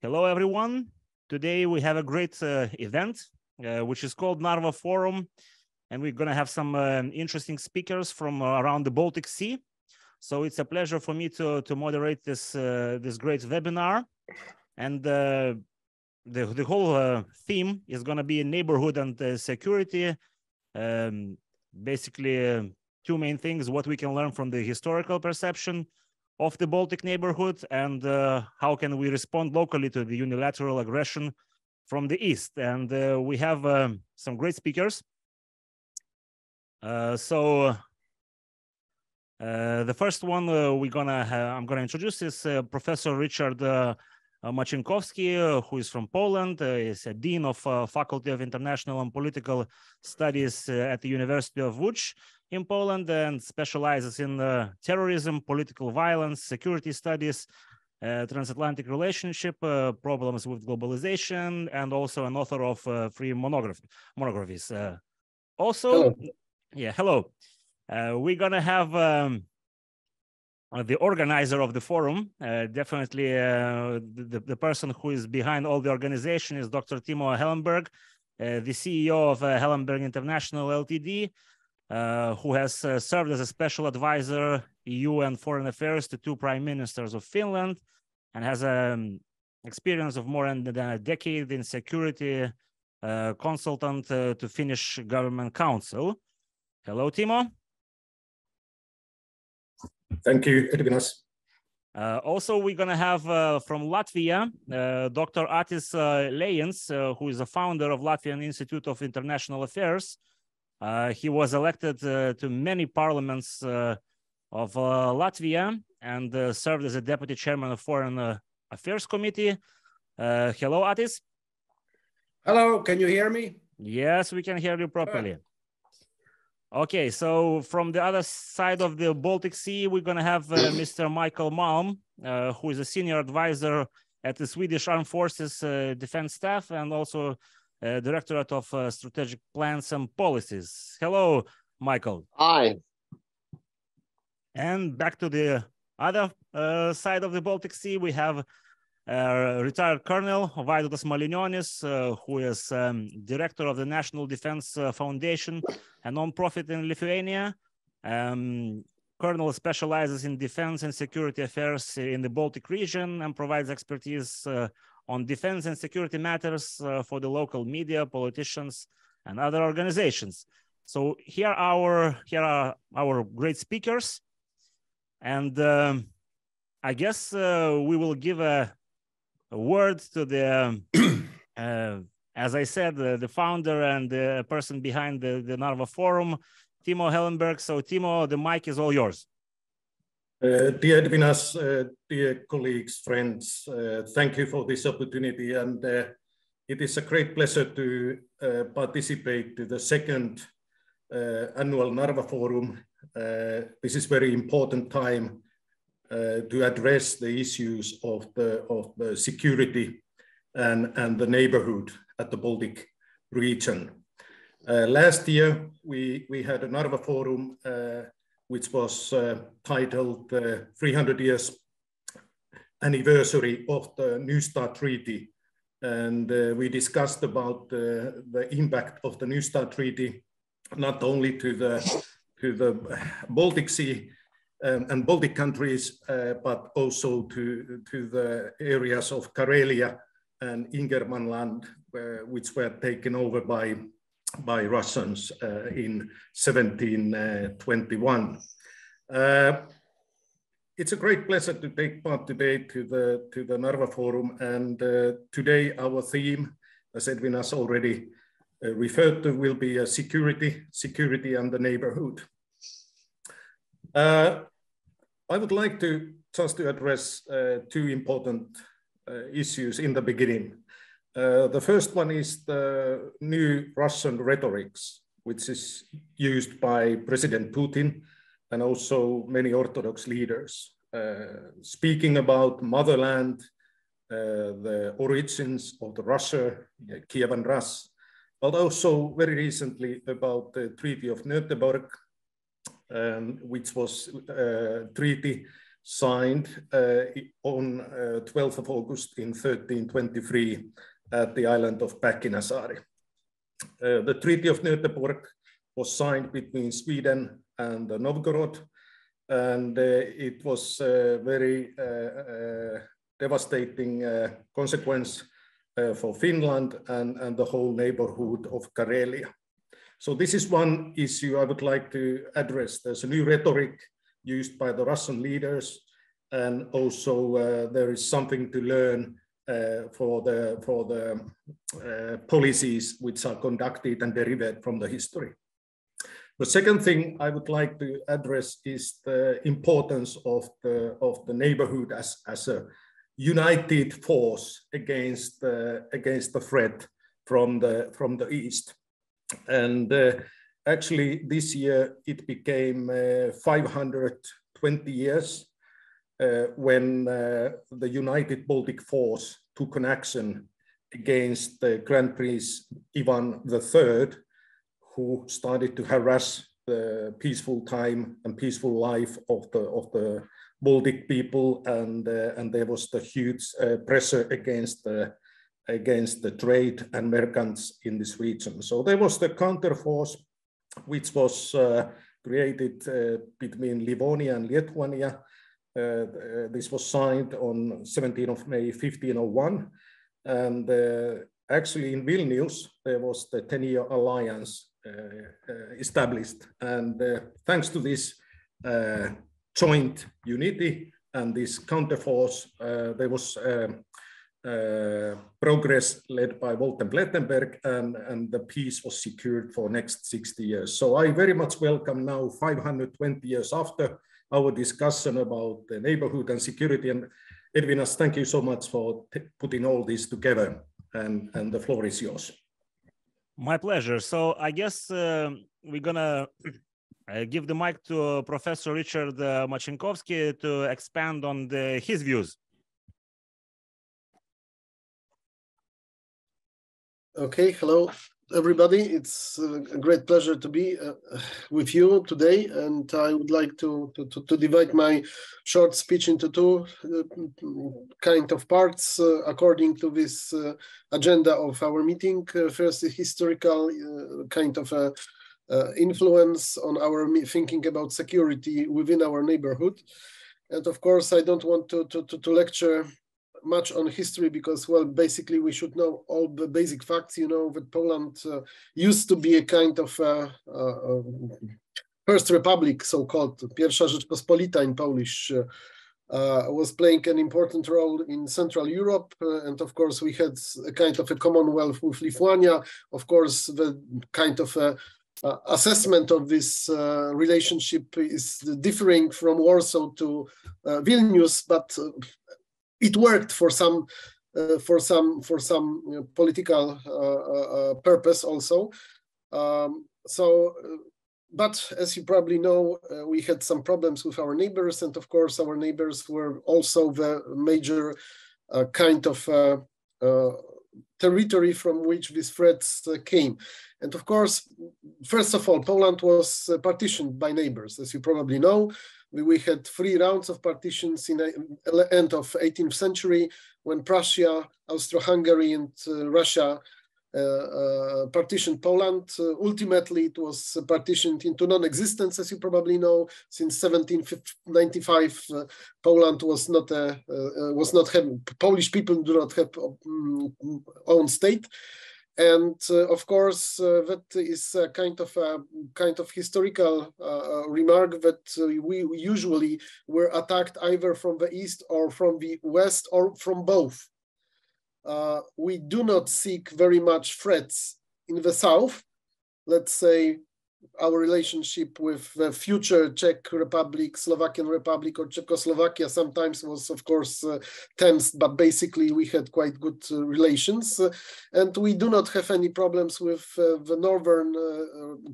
Hello, everyone. Today we have a great event, which is called Narva Forum, and we're going to have some interesting speakers from around the Baltic Sea. So it's a pleasure for me to moderate this this great webinar, and the whole theme is going to be neighborhood and security. Basically, two main things: what we can learn from the historical perception of the Baltic neighborhood, and how can we respond locally to the unilateral aggression from the east. And we have some great speakers. The first one I'm gonna introduce is Professor Ryszard Machnikowski, who is from Poland. He's a Dean of Faculty of International and Political Studies at the University of Łódź in Poland, and specializes in terrorism, political violence, security studies, transatlantic relationship, problems with globalization, and also an author of three monographies. Hello. Hello. We're gonna have the organizer of the forum, definitely the person who is behind all the organization is Dr. Timo Hellenberg, the CEO of Hellenberg International Ltd, who has served as a special advisor, EU and foreign affairs, to two prime ministers of Finland, and has experience of more than a decade in security, consultant to Finnish Government Council. Hello, Timo. Thank you, Edvinas. Also, we're going to have from Latvia, Dr. Atis Lejins, who is the founder of Latvian Institute of International Affairs. He was elected to many parliaments of Latvia and served as a deputy chairman of Foreign Affairs Committee. Hello, Atis. Hello, can you hear me? Yes, we can hear you properly. Okay, so from the other side of the Baltic Sea, we're going to have Mr. Michael Malm, who is a senior advisor at the Swedish Armed Forces Defense Staff and also Directorate of Strategic Plans and Policies. Hello, Michael. Hi. And back to the other side of the Baltic Sea, we have retired Colonel Vaidotas Malinionis, who is director of the National Defense Foundation, a non-profit in Lithuania. Colonel specializes in defense and security affairs in the Baltic region and provides expertise on defense and security matters for the local media, politicians, and other organizations. So here are our great speakers, and I guess we will give a word to the, as I said, the founder and the person behind the Narva Forum, Timo Hellenberg. So Timo, the mic is all yours. Dear Edvinas, dear colleagues, friends, thank you for this opportunity. And it is a great pleasure to participate to the second annual Narva Forum. This is very important time to address the issues of the security and the neighborhood at the Baltic region. Last year, we had a Narva Forum, which was titled 300 years anniversary of the New START Treaty. And we discussed about the impact of the New START Treaty, not only to the Baltic Sea and Baltic countries, but also to the areas of Karelia and Ingermanland, which were taken over by Russians in 1721. It's a great pleasure to take part today to the Narva Forum, and today our theme, as Edvinas already referred to, will be security and the neighborhood. I would like to just to address two important issues in the beginning. The first one is the new Russian rhetorics, which is used by President Putin and also many Orthodox leaders, speaking about motherland, the origins of the Russia, Kievan Rus, but also very recently about the Treaty of Göteborg, which was a treaty signed on 12th of August in 1323 at the island of Pähkinäsaari. The Treaty of Göteborg was signed between Sweden and Novgorod, and it was a very devastating consequence for Finland and the whole neighborhood of Karelia. So this is one issue I would like to address. There's a new rhetoric used by the Russian leaders, and also there is something to learn for the policies which are conducted and derived from the history. The second thing I would like to address is the importance of the neighborhood as a united force against the threat from the east. And actually this year it became 520 years when the United Baltic Force took an action against the Grand Prince Ivan III, who started to harass the peaceful time and peaceful life of the Baltic people, and there was the huge pressure against the trade and merchants in this region. So there was the counterforce, which was created between Livonia and Lithuania. This was signed on 17th of May 1501, and actually in Vilnius there was the 10-year alliance established, and thanks to this joint unity and this counterforce, there was progress led by Wolten-Plettenberg, and the peace was secured for next 60 years. So I very much welcome now, 520 years after, our discussion about the neighborhood and security. And Edvinas, thank you so much for putting all this together, and the floor is yours. My pleasure. So I guess we're gonna give the mic to Professor Ryszard Machnikowski to expand on his views. Okay, hello everybody. It's a great pleasure to be with you today, and I would like to divide my short speech into two kind of parts according to this agenda of our meeting. First, the historical kind of influence on our thinking about security within our neighborhood, and of course I don't want to lecture much on history, because, well, basically we should know all the basic facts. You know that Poland used to be a kind of first republic, so-called Pierwsza Rzeczpospolita in Polish, was playing an important role in Central Europe, and of course we had a kind of a commonwealth with Lithuania. Of course, the kind of assessment of this relationship is differing from Warsaw to Vilnius, but it worked for some political purpose also. But as you probably know, we had some problems with our neighbors, and of course our neighbors were also the major kind of territory from which these threats came. And of course, first of all, Poland was partitioned by neighbors, as you probably know. We had 3 rounds of partitions in the end of 18th century, when Prussia, Austro-Hungary, and Russia partitioned Poland. Ultimately, it was partitioned into non-existence, as you probably know. Since 1795, Poland was not having, Polish people do not have own state. And of course, that is a kind of historical remark, that we usually were attacked either from the east or from the west, or from both. We do not seek very much threats in the south. Let's say our relationship with the future Czech Republic, Slovakian Republic, or Czechoslovakia sometimes was, of course, tense, but basically we had quite good relations. And we do not have any problems with the northern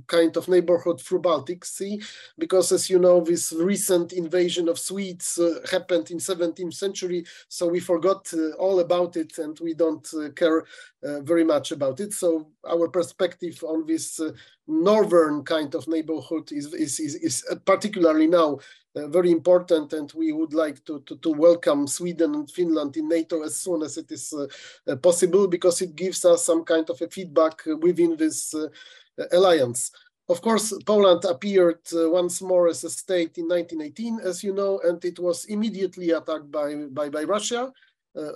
kind of neighborhood through Baltic Sea, because, as you know, this recent invasion of Swedes happened in 17th century, so we forgot all about it, and we don't care very much about it. So our perspective on this northern kind of neighborhood is particularly now very important, and we would like to welcome Sweden and Finland in NATO as soon as it is possible, because it gives us some kind of a feedback within this alliance. Of course, Poland appeared once more as a state in 1918, as you know, and it was immediately attacked by Russia.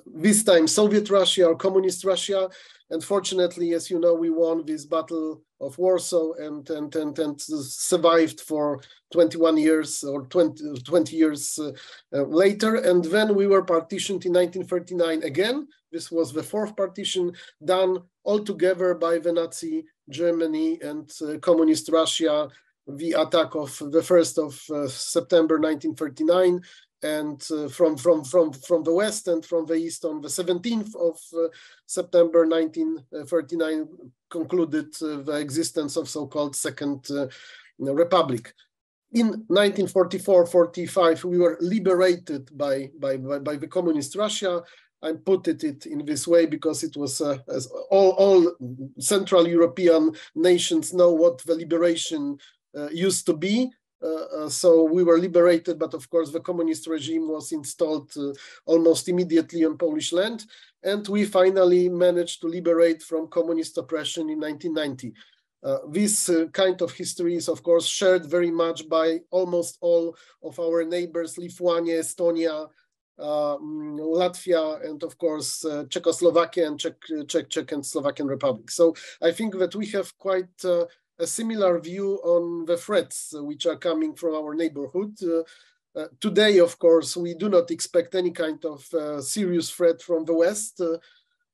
This time Soviet Russia or Communist Russia. And fortunately, as you know, we won this Battle of Warsaw and survived for 21 years or 20 years later. And then we were partitioned in 1939 again. This was the fourth partition done altogether by the Nazi Germany and Communist Russia, the attack of the 1st of September 1939. And from the west and from the east on the 17th of September 1939 concluded the existence of so-called Second Republic. In 1944-45, we were liberated by the Communist Russia. I put it in this way because it was, as all Central European nations know what the liberation used to be. So we were liberated, but of course the communist regime was installed almost immediately on Polish land, and we finally managed to liberate from communist oppression in 1990. This kind of history is of course shared very much by almost all of our neighbors, Lithuania, Estonia, Latvia, and of course Czechoslovakia and Czech and Slovakian Republic. So I think that we have quite a similar view on the threats which are coming from our neighborhood. Today, of course, we do not expect any kind of serious threat from the West,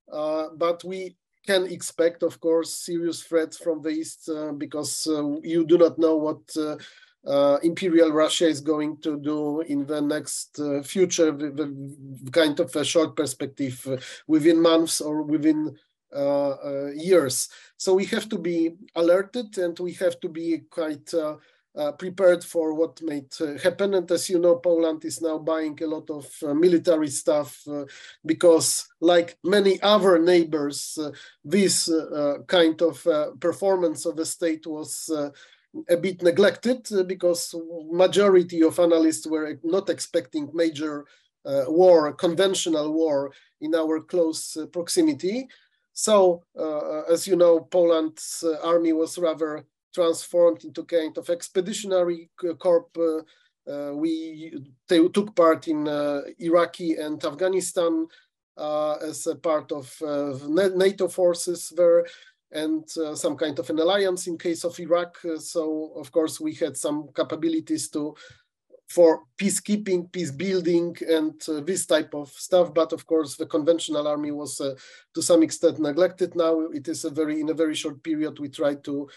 but we can expect, of course, serious threats from the East because you do not know what Imperial Russia is going to do in the next future, the kind of a short perspective within months or within years. So we have to be alerted and we have to be quite prepared for what might happen. And as you know, Poland is now buying a lot of military stuff because, like many other neighbors, this kind of performance of the state was a bit neglected because majority of analysts were not expecting major war, conventional war in our close proximity. So, as you know, Poland's army was rather transformed into kind of expeditionary corps. They took part in Iraqi and Afghanistan as a part of NATO forces there, and some kind of an alliance in case of Iraq. So, of course, we had some capabilities for peacekeeping, peace building, and this type of stuff. But of course, the conventional army was to some extent neglected. Now it is in a very short period, we try to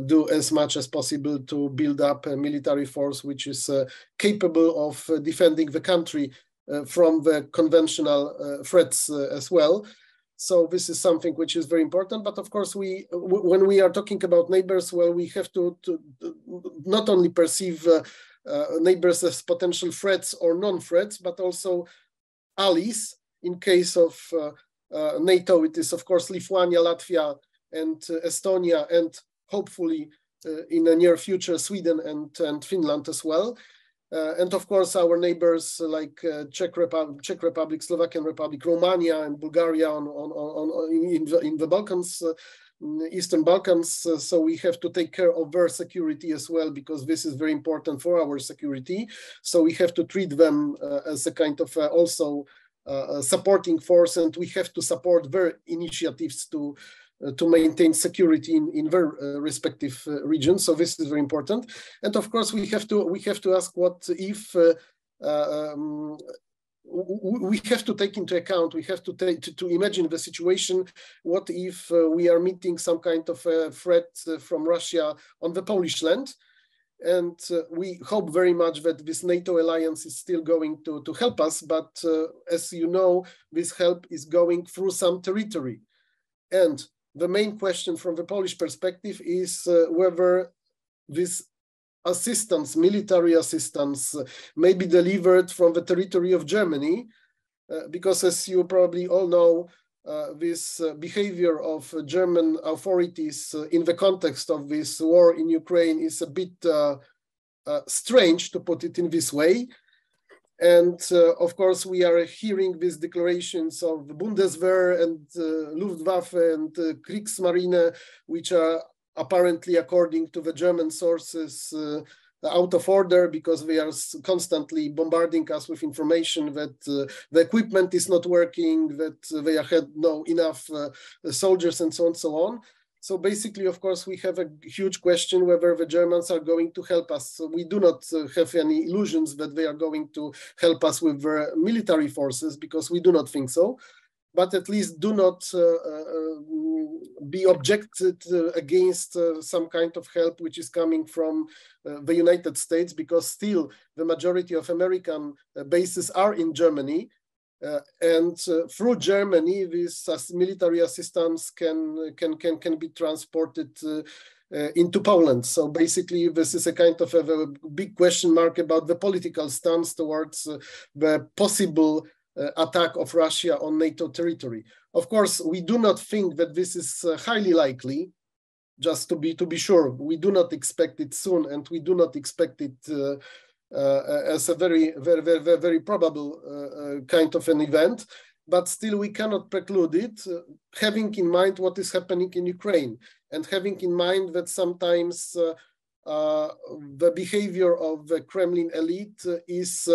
do as much as possible to build up a military force which is capable of defending the country from the conventional threats as well. So this is something which is very important. But of course, when we are talking about neighbors, well, we have to not only perceive neighbors as potential threats or non-threats, but also allies. In case of NATO, it is of course Lithuania, Latvia, and Estonia, and hopefully in the near future Sweden and Finland as well. And of course our neighbors like Czech Republic, Slovakian Republic, Romania, and Bulgaria in the Balkans. Eastern Balkans, so we have to take care of their security as well, because this is very important for our security. So we have to treat them as a kind of also supporting force, and we have to support their initiatives to maintain security in their respective regions. So this is very important. And of course, we have to ask what if we have to take into account, we have to imagine the situation, what if we are meeting some kind of a threat from Russia on the Polish land? And we hope very much that this NATO alliance is still going to help us, but as you know, this help is going through some territory. And the main question from the Polish perspective is whether this assistance, military assistance, may be delivered from the territory of Germany, because as you probably all know, this behavior of German authorities in the context of this war in Ukraine is a bit strange, to put it in this way. And of course, we are hearing these declarations of Bundeswehr and Luftwaffe and Kriegsmarine, which are apparently, according to the German sources, out of order because they are constantly bombarding us with information that the equipment is not working, that they had no enough soldiers and so on and so on. So basically, of course, we have a huge question whether the Germans are going to help us. So we do not have any illusions that they are going to help us with their military forces, because we do not think so. But at least do not be objected against some kind of help which is coming from the United States, because still the majority of American bases are in Germany. And through Germany, this military assistance can be transported into Poland. So basically, this is a kind of a big question mark about the political stance towards the possible attack of Russia on NATO territory. Of course, we do not think that this is highly likely. Just to be sure, we do not expect it soon, and we do not expect it as a very probable kind of an event. But still, we cannot preclude it, having in mind what is happening in Ukraine, and having in mind that sometimes the behavior of the Kremlin elite is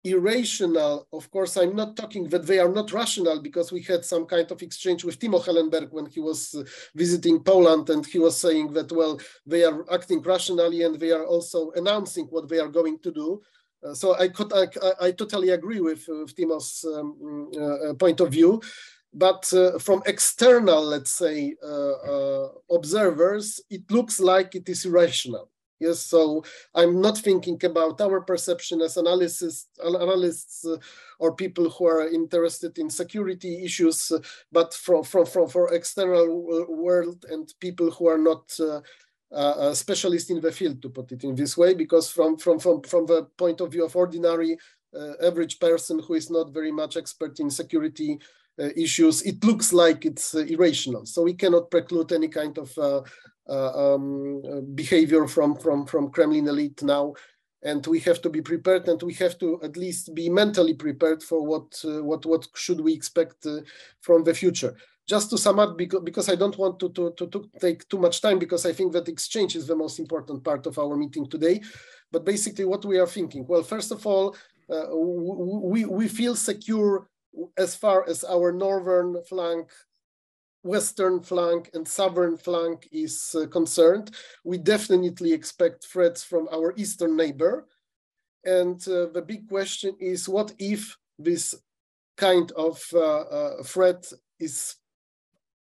irrational. Of course, I'm not talking that they are not rational, because we had some kind of exchange with Timo Hellenberg when he was visiting Poland, and he was saying that, well, they are acting rationally and they are also announcing what they are going to do. So I totally agree with Timo's point of view. But from external, let's say, observers, it looks like it is irrational. Yes, so I'm not thinking about our perception as analysts or people who are interested in security issues, but for external world and people who are not specialists in the field, to put it in this way, because from the point of view of ordinary average person who is not very much expert in security issues, it looks like it's irrational. So we cannot preclude any kind of behavior from Kremlin elite now, and we have to be prepared, and we have to at least be mentally prepared for what should we expect from the future. Just to sum up, because I don't want to take too much time, because I think that exchange is the most important part of our meeting today. But basically, what we are thinking, well, first of all, we feel secure as far as our northern flank, western flank, and southern flank is concerned. We definitely expect threats from our eastern neighbor. And the big question is, what if this kind of threat is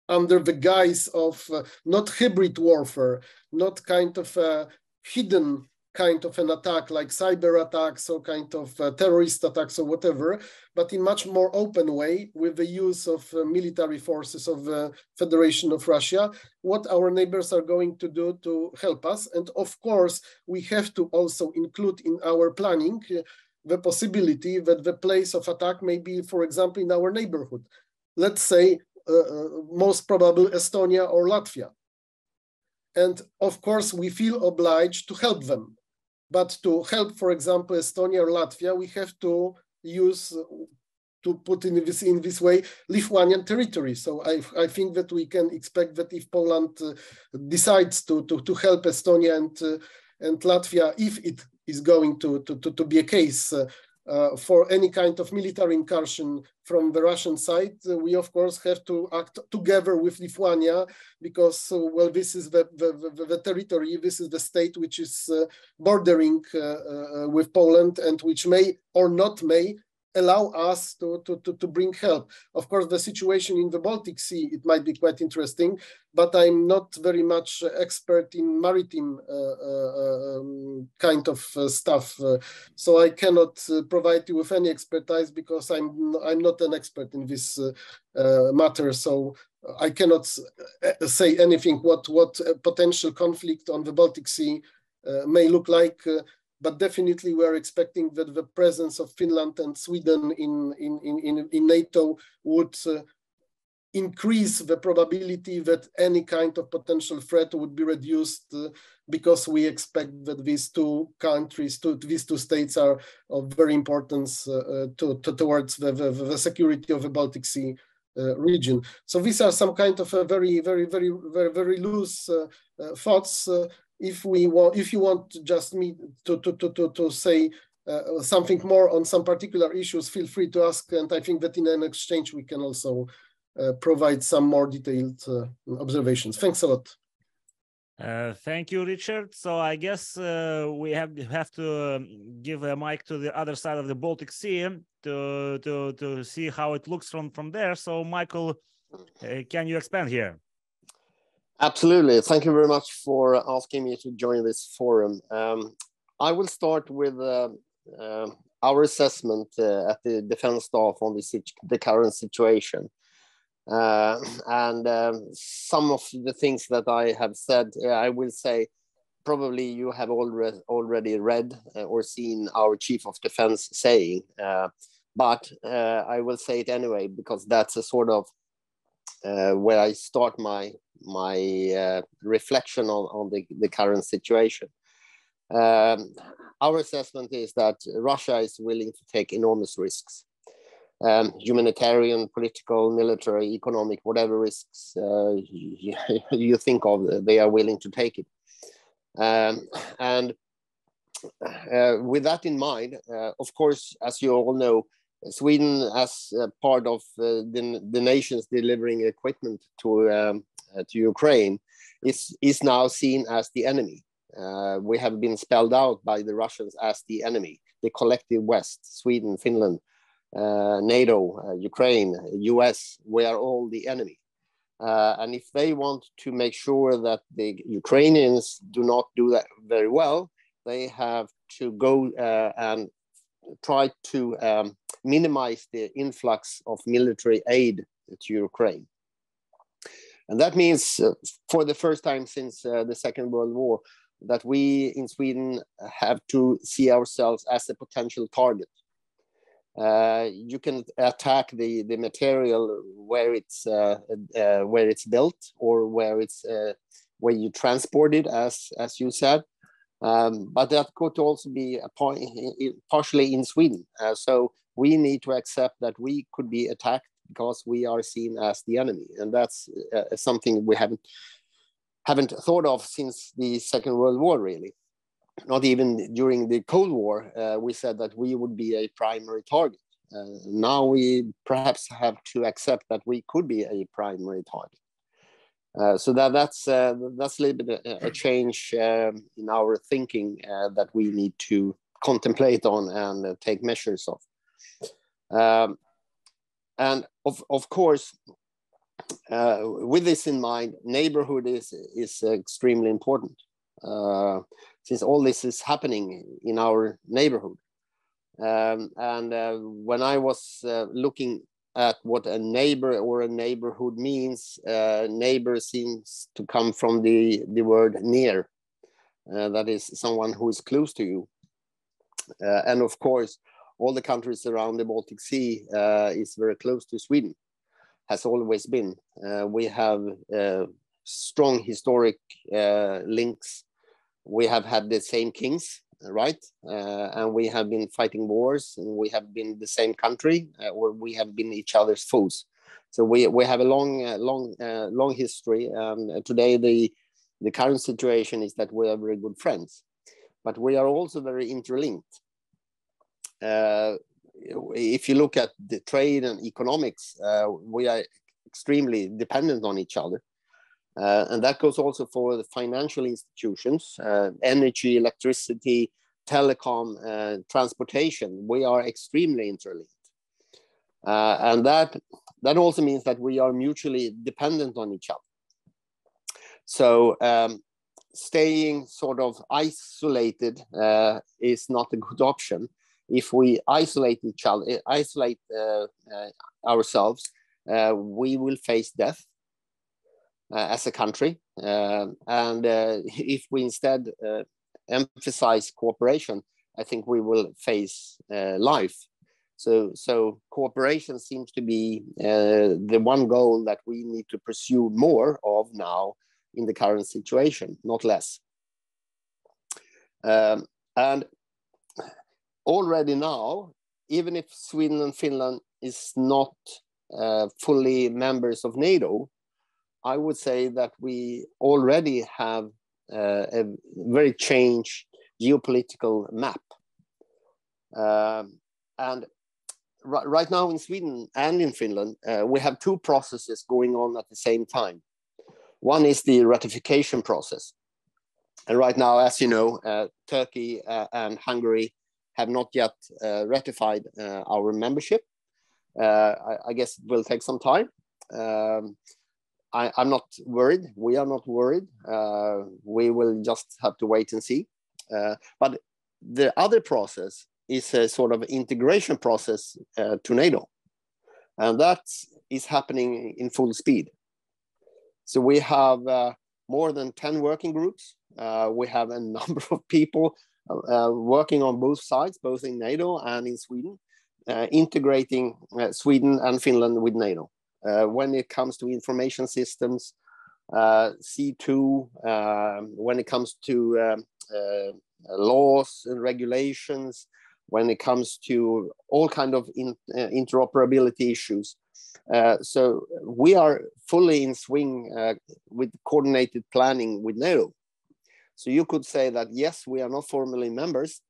under the guise of not hybrid warfare, not kind of a hidden kind of an attack like cyber attacks or kind of terrorist attacks or whatever, but in much more open way with the use of military forces of the Federation of Russia, what our neighbors are going to do to help us. And of course, we have to also include in our planning the possibility that the place of attack may be, for example, in our neighborhood. Let's say most probably Estonia or Latvia. And of course, we feel obliged to help them. But to help, for example, Estonia or Latvia, we have to use, to put in this way, Lithuanian territory. So I think that we can expect that if Poland decides to help Estonia and Latvia, if it is going to be a case for any kind of military incursion from the Russian side, we of course have to act together with Lithuania, because well, this is the territory, this is the state which is bordering with Poland, and which may or not may allow us to bring help. Of course, the situation in the Baltic Sea, it might be quite interesting, but I'm not very much expert in maritime kind of stuff. So I cannot provide you with any expertise, because I'm not an expert in this matter. So I cannot say anything what a potential conflict on the Baltic Sea may look like. But definitely we are expecting that the presence of Finland and Sweden in NATO would increase the probability that any kind of potential threat would be reduced because we expect that these two countries, these two states are of very importance towards the security of the Baltic Sea region. So these are some kind of a very loose thoughts. If you want just me to say something more on some particular issues, feel free to ask, and I think that in an exchange we can also provide some more detailed observations. Thanks a lot. Thank you, Ryszard. So I guess we have to give a mic to the other side of the Baltic Sea to see how it looks from there. So Michael, can you expand here? Absolutely. Thank you very much for asking me to join this forum. I will start with our assessment at the Defense Staff on the current situation. And some of the things that I have said, I will say, probably you have already read or seen our Chief of Defense saying, but I will say it anyway, because that's a sort of where I start my reflection on the current situation. Our assessment is that Russia is willing to take enormous risks. Humanitarian, political, military, economic, whatever risks you think of, they are willing to take it. And with that in mind, of course, as you all know, Sweden, as part of the nations delivering equipment to Ukraine, is now seen as the enemy. We have been spelled out by the Russians as the enemy, the collective West, Sweden, Finland, NATO, Ukraine, US, we are all the enemy. And if they want to make sure that the Ukrainians do not do that very well, they have to go and try to minimize the influx of military aid to Ukraine. And that means for the first time since the Second World War, that we in Sweden have to see ourselves as a potential target. You can attack the material where it's built or where you transport it, as you said, but that could also be partially in Sweden. So we need to accept that we could be attacked because we are seen as the enemy, and that's something we haven't thought of since the Second World War, really. Not even during the Cold War, we said that we would be a primary target. Now we perhaps have to accept that we could be a primary target. So that's a little bit a change in our thinking that we need to contemplate on and take measures of. And of course, with this in mind, neighborhood is extremely important. Since all this is happening in our neighborhood. When I was looking at what a neighbor or a neighborhood means, neighbor seems to come from the word near. That is someone who is close to you. And of course, all the countries around the Baltic Sea is very close to Sweden, has always been. We have strong historic links. We have had the same kings, right? And we have been fighting wars, and we have been the same country, or we have been each other's foes. So we have a long history. Today, the current situation is that we are very good friends, but we are also very interlinked. If you look at the trade and economics, we are extremely dependent on each other. And that goes also for the financial institutions, energy, electricity, telecom, transportation. We are extremely interlinked. And that also means that we are mutually dependent on each other. So staying sort of isolated is not a good option. If we isolate ourselves, we will face death. As a country, and if we instead emphasize cooperation, I think we will face life. So cooperation seems to be the one goal that we need to pursue more of now in the current situation, not less. And already now, even if Sweden and Finland is not fully members of NATO, I would say that we already have a very changed geopolitical map. And right now in Sweden and in Finland, we have two processes going on at the same time. One is the ratification process. And right now, as you know, Turkey and Hungary have not yet ratified our membership. I guess it will take some time. I'm not worried. We are not worried. We will just have to wait and see. But the other process is a sort of integration process to NATO. And that is happening in full speed. So we have more than 10 working groups. We have a number of people working on both sides, both in NATO and in Sweden, integrating Sweden and Finland with NATO. When it comes to information systems, C2, when it comes to laws and regulations, when it comes to all kind of interoperability issues. So we are fully in swing with coordinated planning with NATO. So you could say that, yes, we are not formally members,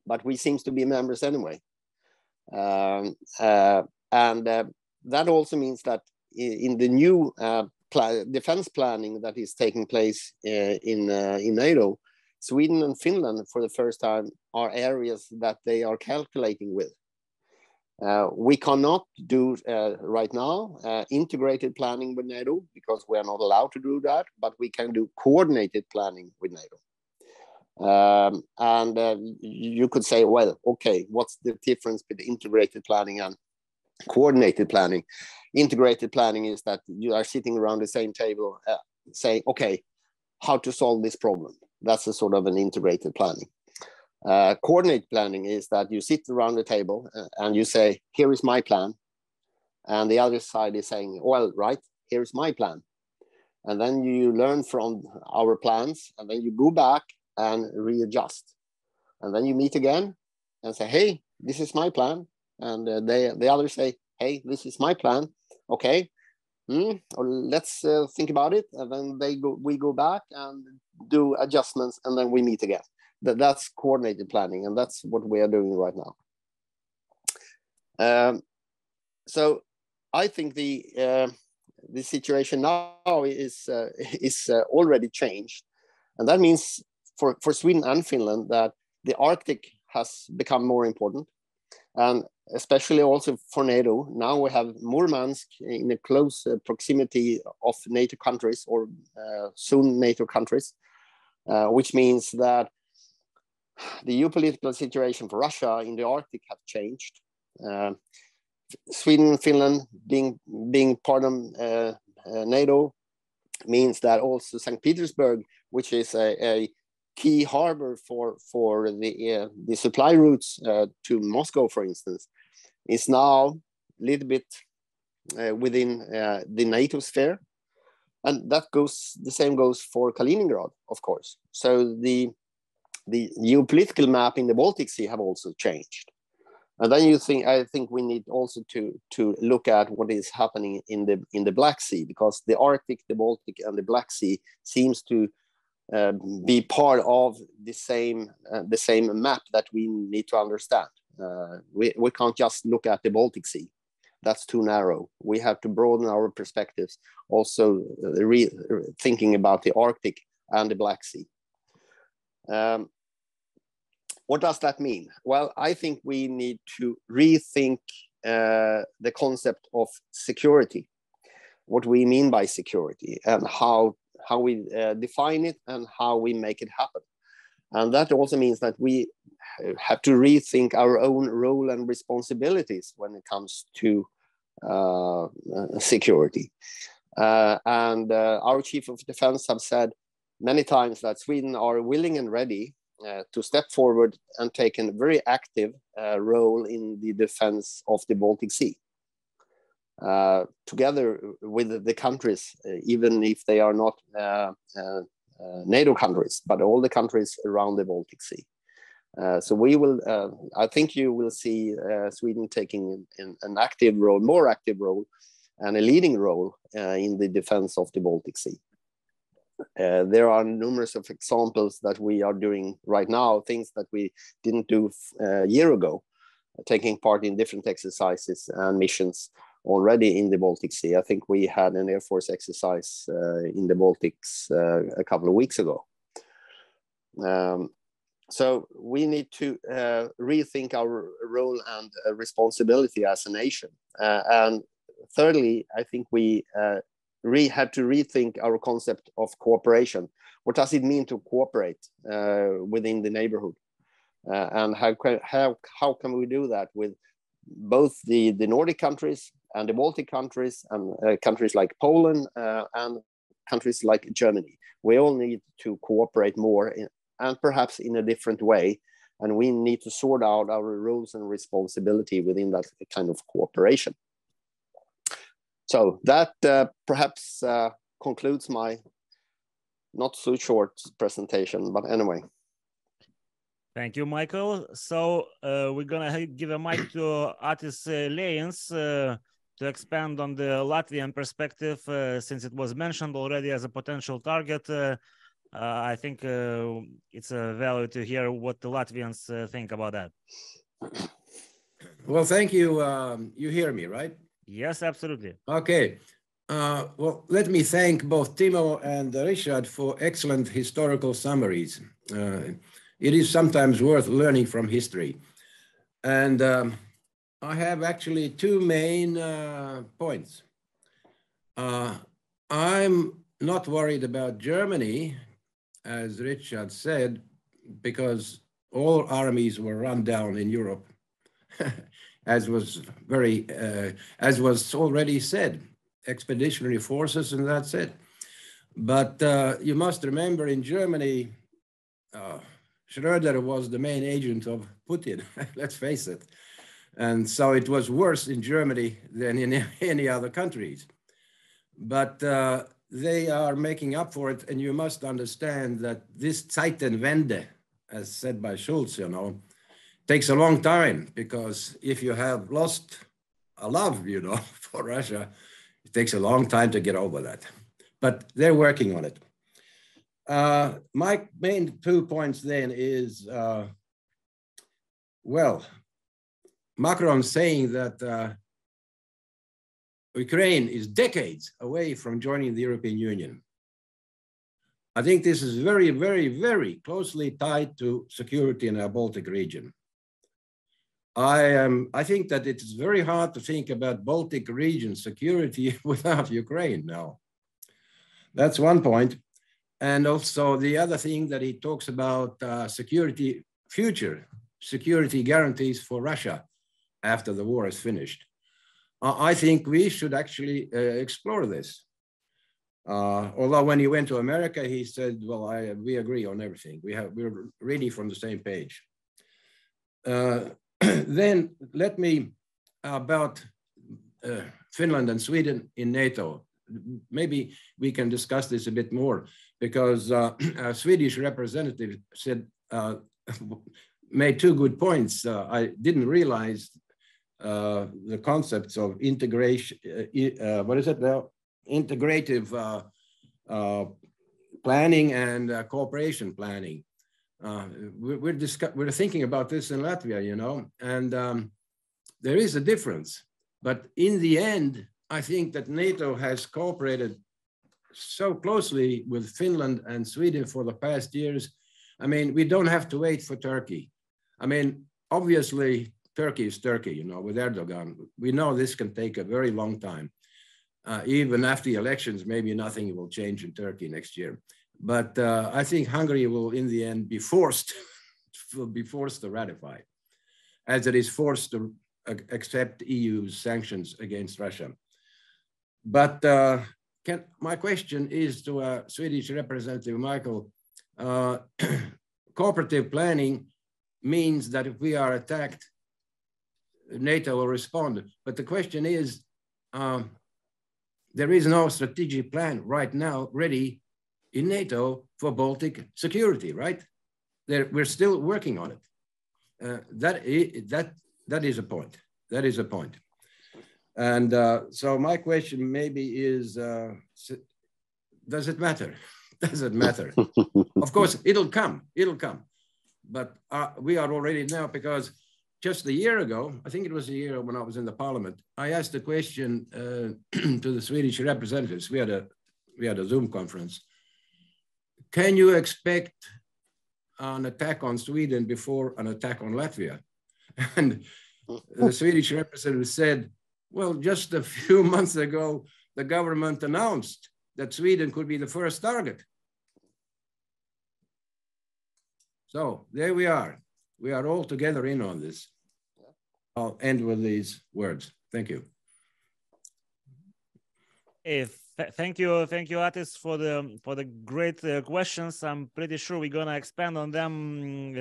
but we seem to be members anyway. And that also means that in the new defense planning that is taking place in NATO, Sweden and Finland, for the first time, are areas that they are calculating with. We cannot do right now integrated planning with NATO because we are not allowed to do that, but we can do coordinated planning with NATO. You could say, well, okay, what's the difference between integrated planning and coordinated planning? Integrated planning is that you are sitting around the same table saying, okay, how to solve this problem. That's a sort of an integrated planning. Coordinated planning is that you sit around the table and you say, here is my plan. And the other side is saying, well, right, here's my plan. And then you learn from our plans, and then you go back and readjust. And then you meet again and say, hey, this is my plan. And the others say, hey, this is my plan. Okay, let's think about it. And then we go back and do adjustments, and then we meet again. That's coordinated planning, and that's what we are doing right now. So I think the situation now is already changed, and that means for Sweden and Finland that the Arctic has become more important, and especially also for NATO. Now we have Murmansk in a close proximity of NATO countries, or soon NATO countries, which means that the geopolitical situation for Russia in the Arctic have changed. Sweden and Finland being part of NATO means that also St. Petersburg, which is a key harbor for the supply routes to Moscow, for instance, is now a little bit within the NATO sphere. And that the same goes for Kaliningrad, of course. So the geopolitical map in the Baltic Sea have also changed. And then I think we need also to look at what is happening in the Black Sea, because the Arctic, the Baltic, and the Black Sea seems to be part of the same map that we need to understand. We can't just look at the Baltic Sea. That's too narrow. We have to broaden our perspectives, also thinking about the Arctic and the Black Sea. What does that mean? Well, I think we need to rethink the concept of security, what we mean by security, and how we define it and how we make it happen. And that also means that we have to rethink our own role and responsibilities when it comes to security. And our Chief of Defense have said many times that Sweden are willing and ready to step forward and take a very active role in the defense of the Baltic Sea, together with the countries, even if they are not NATO countries, but all the countries around the Baltic Sea. So we will, I think you will see Sweden taking an active role, more active role, and a leading role in the defense of the Baltic Sea. There are numerous of examples that we are doing right now, things that we didn't do a year ago, taking part in different exercises and missions already in the Baltic Sea. I think we had an Air Force exercise in the Baltics a couple of weeks ago. So we need to rethink our role and responsibility as a nation. And thirdly, I think we have to rethink our concept of cooperation. What does it mean to cooperate within the neighborhood? And how can we do that with both the Nordic countries and the Baltic countries and countries like Poland and countries like Germany? We all need to cooperate more and perhaps in a different way. And we need to sort out our roles and responsibility within that kind of cooperation. So that perhaps concludes my not so short presentation, but anyway. Thank you, Michael. So we're gonna give a mic to Atis Lejins to expand on the Latvian perspective, since it was mentioned already as a potential target. I think it's a value to hear what the Latvians think about that. Well, thank you. You hear me, right? Yes, absolutely. Okay. Well, let me thank both Timo and Ryszard for excellent historical summaries. It is sometimes worth learning from history. And I have actually two main points. I'm not worried about Germany, as Ryszard said, because all armies were run down in Europe, as was already said, expeditionary forces, and that's it. But you must remember, in Germany, Schröder was the main agent of Putin, let's face it. And so it was worse in Germany than in any other countries. But they are making up for it, and you must understand that this Zeitenwende, as said by Schulz, you know, takes a long time, because if you have lost a love, you know, for Russia, it takes a long time to get over that. But they're working on it. My main 2 points then is, well, Macron saying that Ukraine is decades away from joining the European Union. I think this is very, very, very closely tied to security in our Baltic region. I think that it's very hard to think about Baltic region security without Ukraine now. That's one point. And also the other thing that he talks about, security, future security guarantees for Russia after the war is finished. I think we should actually explore this. Although when he went to America, he said, well, we agree on everything. We're really from the same page. Then let me, about Finland and Sweden in NATO. Maybe we can discuss this a bit more, because a Swedish representative said, made 2 good points. I didn't realize the concepts of integration, what is it now? Integrative planning and cooperation planning. We're thinking about this in Latvia, you know, and there is a difference. But in the end, I think that NATO has cooperated so closely with Finland and Sweden for the past years. I mean, we don't have to wait for Turkey. I mean, obviously, Turkey is Turkey, you know, with Erdogan. We know this can take a very long time. Even after the elections, maybe nothing will change in Turkey next year. But I think Hungary will, in the end, be forced to ratify, as it is forced to accept EU's sanctions against Russia. But my question is to Swedish representative Michael. cooperative planning means that if we are attacked, NATO will respond. But the question is, there is no strategic plan right now ready in NATO for Baltic security, right? We're still working on it. That is a point. That is a point. And so my question maybe is, does it matter? Does it matter? Of course, it'll come, but we are already now, because just a year ago, I think it was a year when I was in the parliament, I asked a question to the Swedish representatives. We had a Zoom conference. Can you expect an attack on Sweden before an attack on Latvia? And the Swedish representative said, well, just a few months ago, the government announced that Sweden could be the first target. So there we are. We are all together in on this. I'll end with these words. Thank you. Thank you, Atis, for the great questions. I'm pretty sure we're gonna expand on them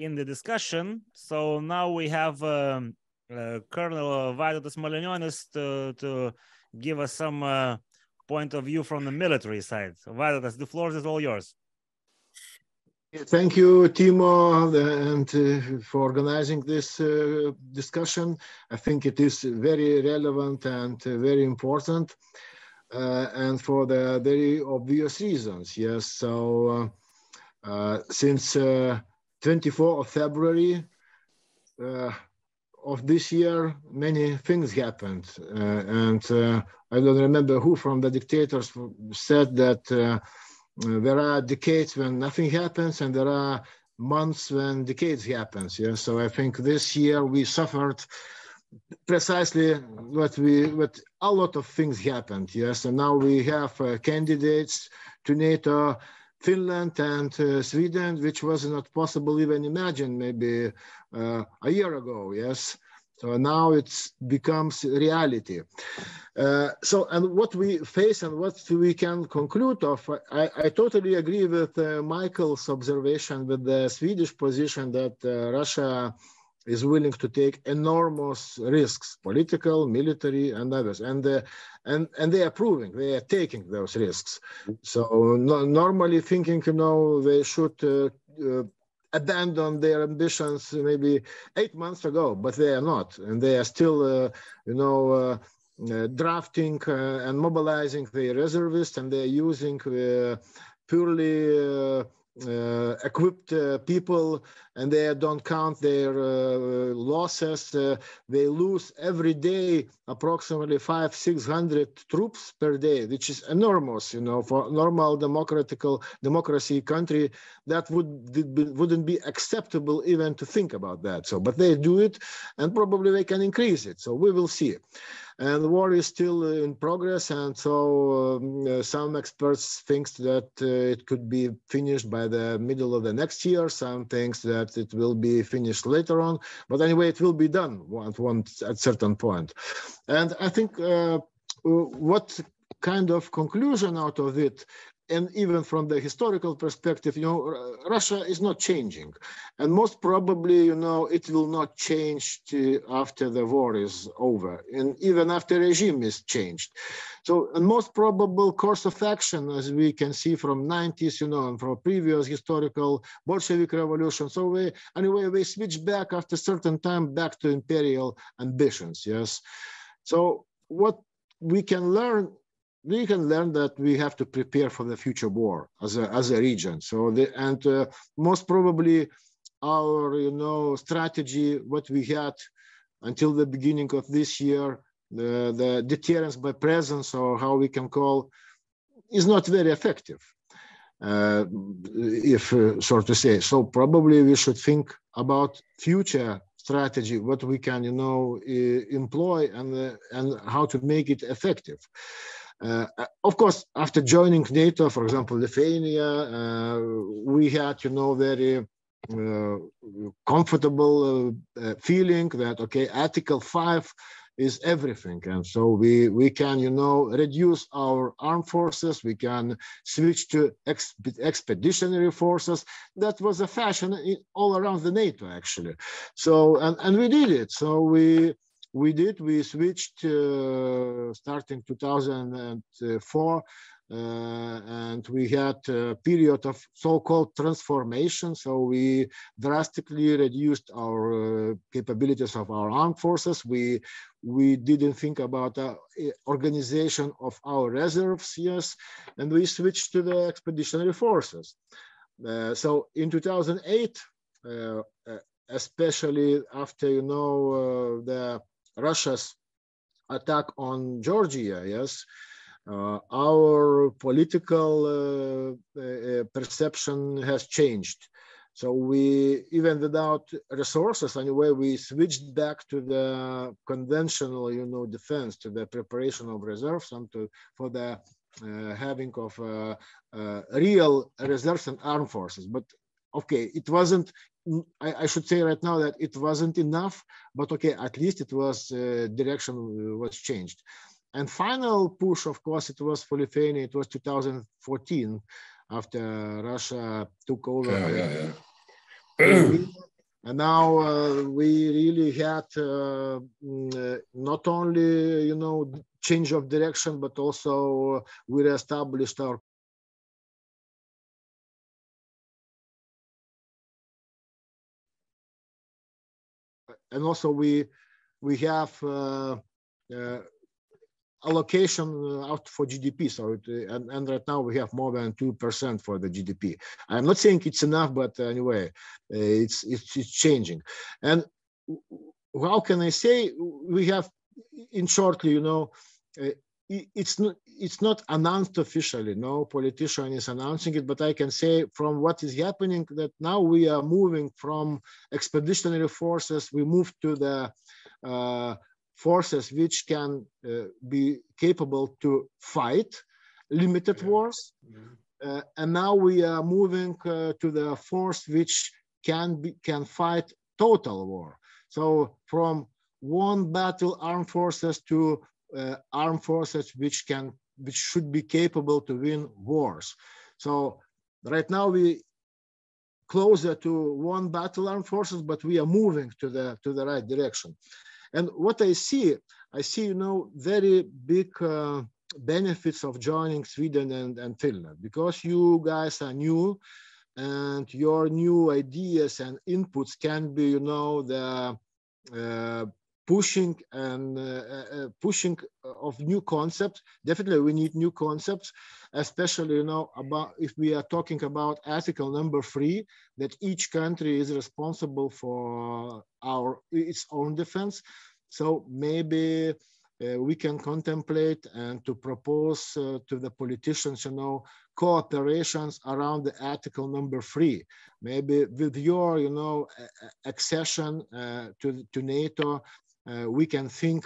in the discussion. So now we have Colonel Vaidotas Malinionis to give us some point of view from the military side. So Vaidotas, the floor is all yours. Thank you, Timo, and for organizing this discussion. I think it is very relevant and very important, and for the very obvious reasons. Yes, so since 24th of February of this year, many things happened, and I don't remember who from the dictators said that there are decades when nothing happens, and there are months when decades happens. Yeah, so I think this year we suffered precisely what a lot of things happened. Yes, and now we have candidates to NATO, Finland and Sweden, which was not possible even imagine maybe a year ago. Yes. So now it becomes reality. So, and what we face and what we can conclude of, I totally agree with Michael's observation with the Swedish position that Russia is willing to take enormous risks, political, military, and others, and they are proving, they are taking those risks. So normally thinking, you know, they should abandon their ambitions maybe 8 months ago, but they are not, and they are still, you know, drafting and mobilizing the reservists, and they're using purely equipped people, and they don't count their losses. They lose every day approximately 500-600 troops per day, which is enormous, you know, for normal democracy country. That wouldn't be acceptable even to think about that. So, but they do it, and probably they can increase it. So we will see. And the war is still in progress, and so some experts think that it could be finished by the middle of the next year. Some think that it will be finished later on, but anyway, it will be done at certain point. And I think what kind of conclusion out of it, and even from the historical perspective, you know, Russia is not changing. And most probably, you know, it will not change after the war is over, and even after regime is changed. So a most probable course of action, as we can see from 90s, you know, and from previous historical Bolshevik revolution. So we switch back after a certain time back to imperial ambitions, yes. So what we can learn, that we have to prepare for the future war as a region. So most probably our, you know, strategy, what we had until the beginning of this year, the deterrence by presence, or how we can call, is not very effective, if so to say. So probably we should think about future strategy, what we can, you know, employ, and how to make it effective. Of course, after joining NATO, for example, Lithuania, we had, you know, very comfortable feeling that, okay, Article 5 is everything. And so we can, you know, reduce our armed forces. We can switch to expeditionary forces. That was a fashion all around the NATO, actually. So, and we did it. So we switched starting 2004. And we had a period of so-called transformation. So we drastically reduced our capabilities of our armed forces. We didn't think about organization of our reserves, yes, and we switched to the expeditionary forces. So in 2008, especially after, you know, the Russia's attack on Georgia, yes, our political perception has changed. So we, even without resources anyway, we switched back to the conventional, you know, defense, to the preparation of reserves and for the having of real reserves and armed forces. But okay, it wasn't, I should say right now that it wasn't enough, but okay, at least it was, direction was changed. And final push, of course, it was for Lithuania. It was 2014, after Russia took over. And now we really had not only, you know, change of direction, but also we reestablished our. And also we have allocation out for GDP. So and right now we have more than 2% for the GDP. I'm not saying it's enough, but anyway, it's changing. And how can I say, we have, in shortly, you know, it's not announced officially. No politician is announcing it, but I can say from what is happening that now we are moving from expeditionary forces. We move to the forces which can be capable to fight limited wars. And now we are moving to the force which can fight total war. So from one battle armed forces to armed forces which should be capable to win wars. So right now we closer to one battle armed forces, but we are moving to the right direction. And what I see, you know, very big benefits of joining Sweden and Finland, because you guys are new, and your new ideas and inputs can be, you know, the pushing of new concepts. Definitely, we need new concepts, especially, you know, about if we are talking about Article number 3, that each country is responsible for its own defense. So maybe we can contemplate and to propose to the politicians, you know, cooperations around the Article number 3. Maybe with your, you know, accession to NATO, we can think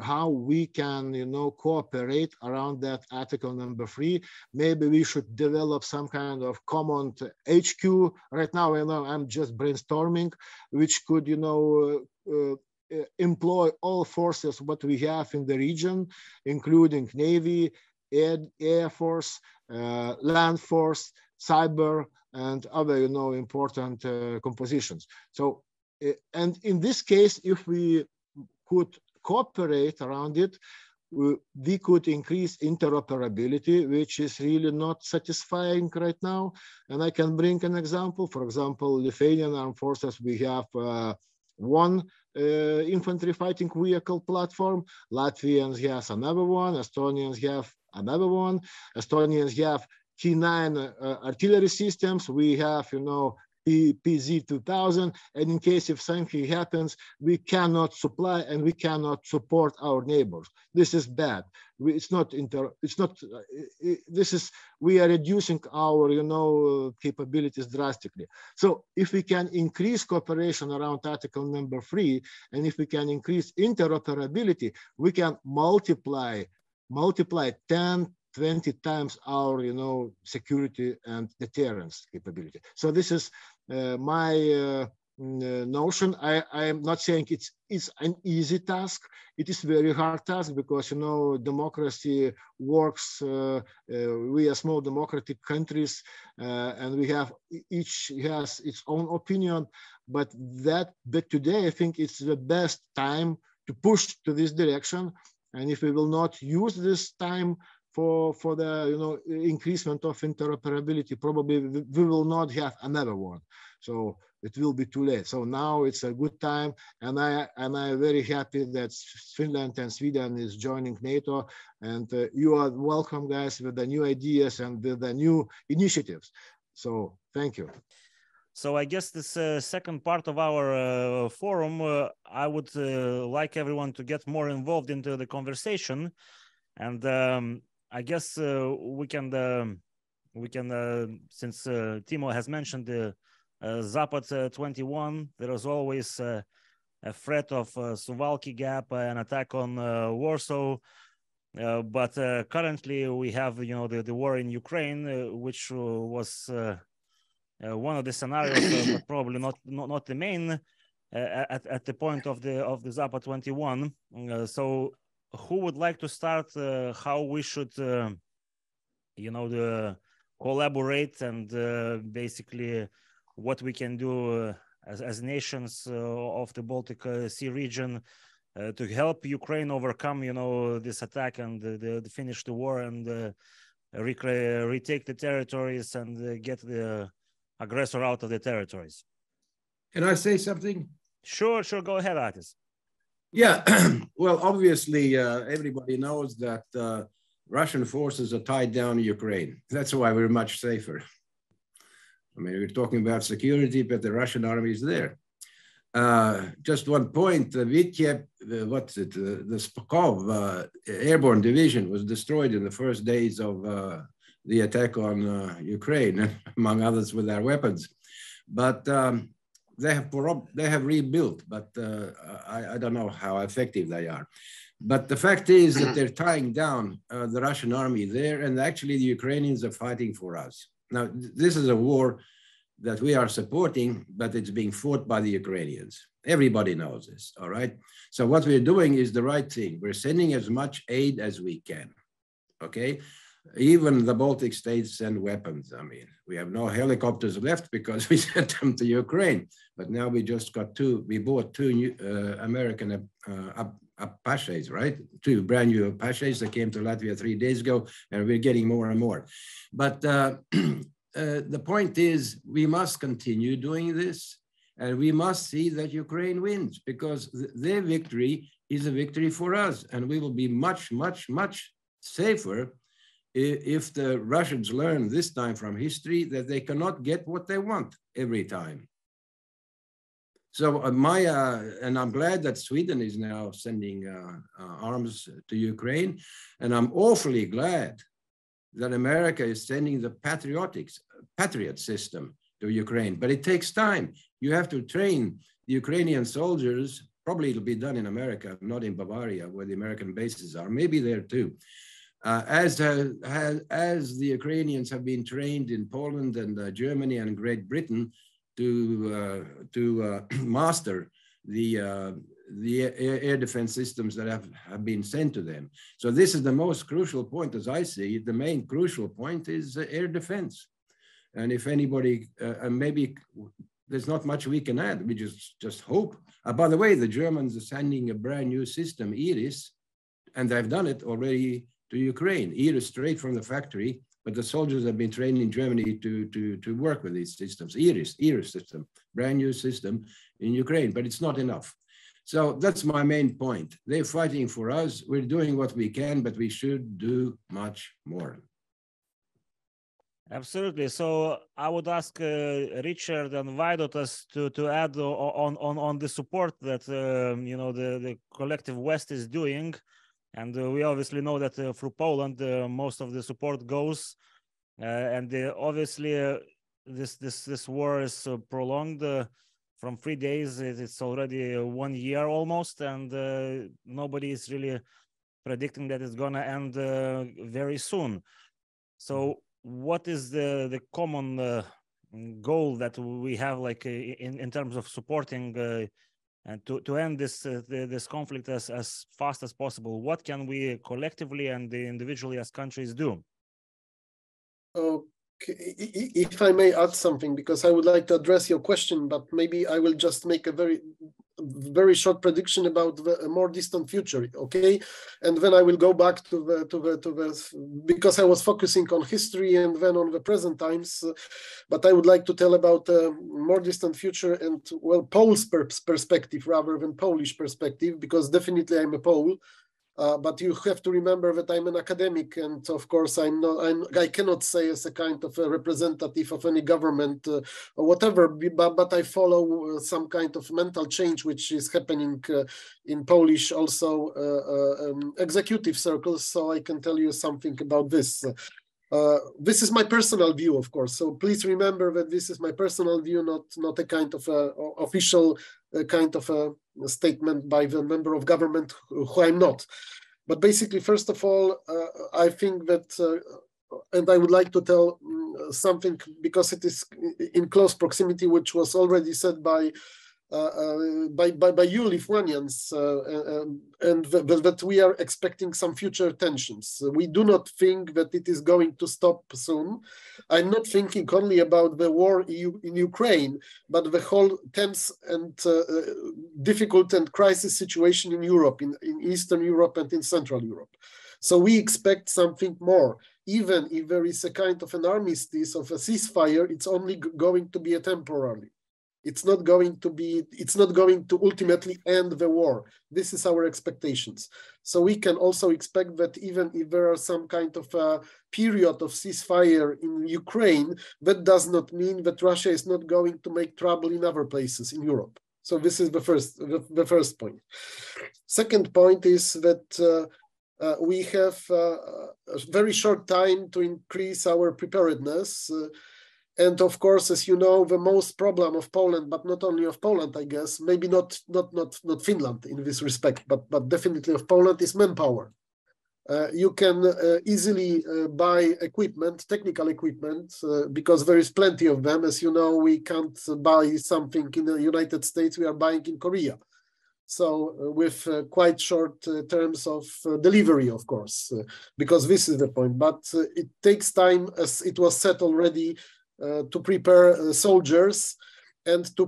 how we can, you know, cooperate around that Article number 3. Maybe we should develop some kind of common HQ. Right now, you know, I'm just brainstorming, which could, you know, employ all forces what we have in the region, including Navy, Air Force, Land Force, Cyber, and other, you know, important compositions. So, and in this case, if we could cooperate around it, we could increase interoperability, which is really not satisfying right now. And I can bring an example. For example, Lithuanian armed forces, we have one infantry fighting vehicle platform. Latvians have another one. Estonians have another one. Estonians have T9 artillery systems. We have, you know, PZ-2000, and in case if something happens, we cannot supply and we cannot support our neighbors. This is bad. We are reducing our, you know, capabilities drastically. So if we can increase cooperation around Article number 3, and if we can increase interoperability, we can multiply 10, 20 times our, you know, security and deterrence capability. So this is my notion. I am not saying it's an easy task. It is very hard task because, you know, democracy works. We are small democratic countries, and we have each has its own opinion. But today, I think it's the best time to push to this direction. And if we will not use this time for the, you know, increasement of interoperability, probably we will not have another one. So it will be too late. So now it's a good time, and I'm very happy that Finland and Sweden is joining NATO, and you are welcome, guys, with the new ideas and with the new initiatives. So thank you. So I guess this second part of our forum, I would like everyone to get more involved into the conversation, and I guess we can since Timo has mentioned the Zapad 21, there is always a threat of Suwalki Gap, an attack on Warsaw, but currently we have, you know, the war in Ukraine, which was one of the scenarios, but probably not the main at the point of the Zapad 21. So who would like to start how we should, you know, collaborate and basically what we can do as nations of the Baltic Sea region to help Ukraine overcome, you know, this attack and finish the war and retake the territories and get the aggressor out of the territories. Can I say something? Sure, go ahead, Atis. Yeah, well, obviously, everybody knows that Russian forces are tied down in Ukraine. That's why we're much safer. I mean, we're talking about security, but the Russian army is there. Just one point, the Spakov airborne division was destroyed in the first days of the attack on Ukraine, among others with their weapons. But they have rebuilt, but I don't know how effective they are. But the fact is that they're tying down the Russian army there, and actually the Ukrainians are fighting for us. Now, this is a war that we are supporting, but it's being fought by the Ukrainians. Everybody knows this, all right? So what we're doing is the right thing. We're sending as much aid as we can, okay? Even the Baltic states send weapons. I mean, we have no helicopters left because we sent them to Ukraine, but now we just got we bought two new American Apaches, right? Two brand new Apaches that came to Latvia 3 days ago, and we're getting more and more. But the point is, we must continue doing this, and we must see that Ukraine wins, because their victory is a victory for us, and we will be much, much, much safer if the Russians learn this time from history that they cannot get what they want every time. So and I'm glad that Sweden is now sending arms to Ukraine, and I'm awfully glad that America is sending the Patriot system to Ukraine, but it takes time. You have to train the Ukrainian soldiers. Probably it'll be done in America, not in Bavaria, where the American bases are, maybe there too. As the Ukrainians have been trained in Poland and Germany and Great Britain to master the air defense systems that have been sent to them. So this is the most crucial point, as I see it. The main crucial point is air defense. And if anybody, maybe there's not much we can add, we just hope. By the way, the Germans are sending a brand new system, Iris, and they've done it already to Ukraine. Iris straight from the factory, but the soldiers have been trained in Germany to work with these systems. Iris system, brand new system in Ukraine, but it's not enough. So that's my main point. They're fighting for us. We're doing what we can, but we should do much more. Absolutely. So I would ask Ryszard and Vaidotas to add on the support that you know, the collective West is doing, and we obviously know that through Poland most of the support goes, and obviously this war is prolonged from 3 days. It's already 1 year almost, and nobody is really predicting that it's gonna end very soon. So what is the common goal that we have, like in terms of supporting and to end this conflict as fast as possible? What can we collectively and individually as countries do? Okay, if I may add something, because I would like to address your question, but maybe I will just make a very short prediction about a more distant future, okay? And then I will go back to the because I was focusing on history and then on the present times, but I would like to tell about a more distant future and, well, Pole's perspective rather than Polish perspective, because definitely I'm a Pole. But you have to remember that I'm an academic, and of course I cannot say as a kind of a representative of any government or whatever, but I follow some kind of mental change which is happening in Polish also executive circles, so I can tell you something about this. This is my personal view, of course, so please remember that this is my personal view, not a kind of official kind of a statement by the member of government who I'm not. But basically, first of all, I think that, and I would like to tell something because it is in close proximity, which was already said by you Lithuanians, and that we are expecting some future tensions. We do not think that it is going to stop soon. I'm not thinking only about the war in Ukraine, but the whole tense and difficult and crisis situation in Europe, in Eastern Europe and in Central Europe. So we expect something more. Even if there is a kind of an armistice, of a ceasefire, it's only going to be a temporary. It's not going to ultimately end the war. This is our expectations. So we can also expect that even if there are some kind of a period of ceasefire in Ukraine, that does not mean that Russia is not going to make trouble in other places in Europe. So this is the first point. Second point is that we have a very short time to increase our preparedness. And of course, as you know, the most problem of Poland, but not only of Poland, I guess, maybe not Finland in this respect, but definitely of Poland, is manpower. You can easily buy equipment, technical equipment, because there is plenty of them. As you know, we can't buy something in the United States, we are buying in Korea. So with quite short terms of delivery, of course, because this is the point. But it takes time, as it was said already, to prepare soldiers and to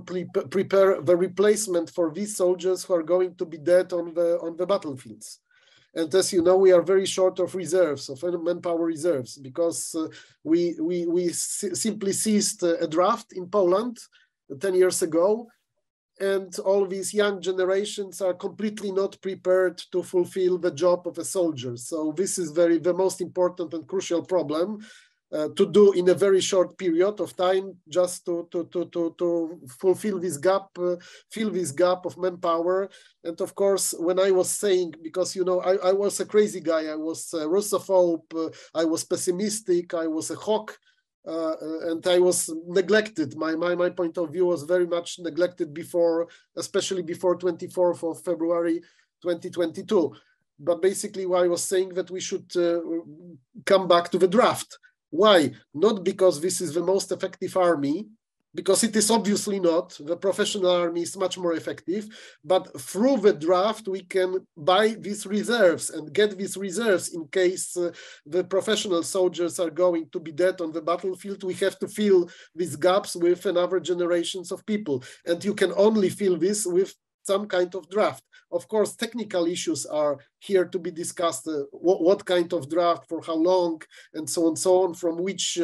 prepare the replacement for these soldiers who are going to be dead on the battlefields. And as you know, we are very short of reserves, of manpower reserves, because we simply ceased a draft in Poland 10 years ago, and all these young generations are completely not prepared to fulfill the job of a soldier. So this is the most important and crucial problem. To do in a very short period of time, just to fulfill this gap, fill this gap of manpower. And of course, when I was saying, because you know, I was a crazy guy, I was a Russophobe, I was pessimistic, I was a hawk, and I was neglected. My point of view was very much neglected before, especially before 24th of February 2022. But basically, I was saying that we should come back to the draft. Why? Not because this is the most effective army, because it is obviously not. The professional army is much more effective, but through the draft, we can buy these reserves and get these reserves in case the professional soldiers are going to be dead on the battlefield. We have to fill these gaps with another generations of people. And you can only fill this with some kind of draft. Of course, technical issues are here to be discussed. What kind of draft, for how long, and so on, from which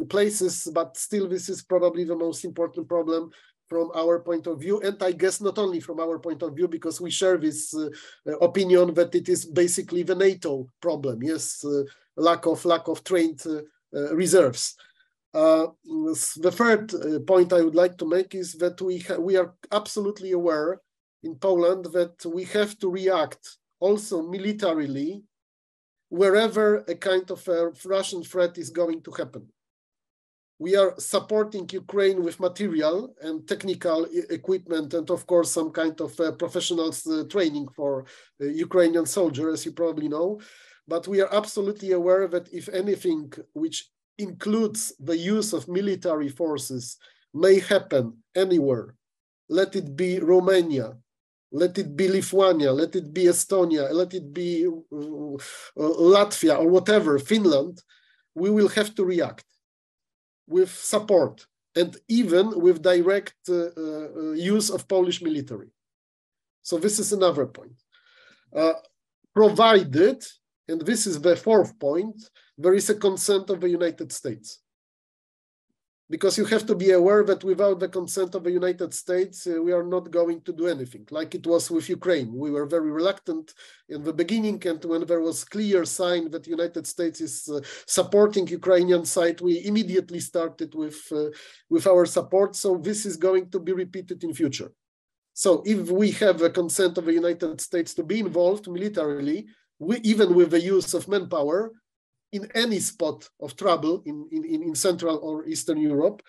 places. But still, this is probably the most important problem from our point of view. And I guess not only from our point of view, because we share this opinion that it is basically the NATO problem. Yes, lack of trained reserves. The third point I would like to make is that we are absolutely aware in Poland that we have to react also militarily wherever a kind of a Russian threat is going to happen. We are supporting Ukraine with material and technical equipment, and of course some kind of professional training for Ukrainian soldiers, as you probably know. But we are absolutely aware that if anything which includes the use of military forces may happen anywhere. Let it be Romania, let it be Lithuania, let it be Estonia, let it be Latvia or whatever, Finland, we will have to react with support and even with direct use of Polish military. So this is another point. Provided, and this is the fourth point, there is a consent of the United States. Because you have to be aware that without the consent of the United States, we are not going to do anything, like it was with Ukraine. We were very reluctant in the beginning, and when there was clear sign that the United States is supporting Ukrainian side, we immediately started with our support. So this is going to be repeated in future. So if we have a consent of the United States to be involved militarily, even with the use of manpower, in any spot of trouble in Central or Eastern Europe,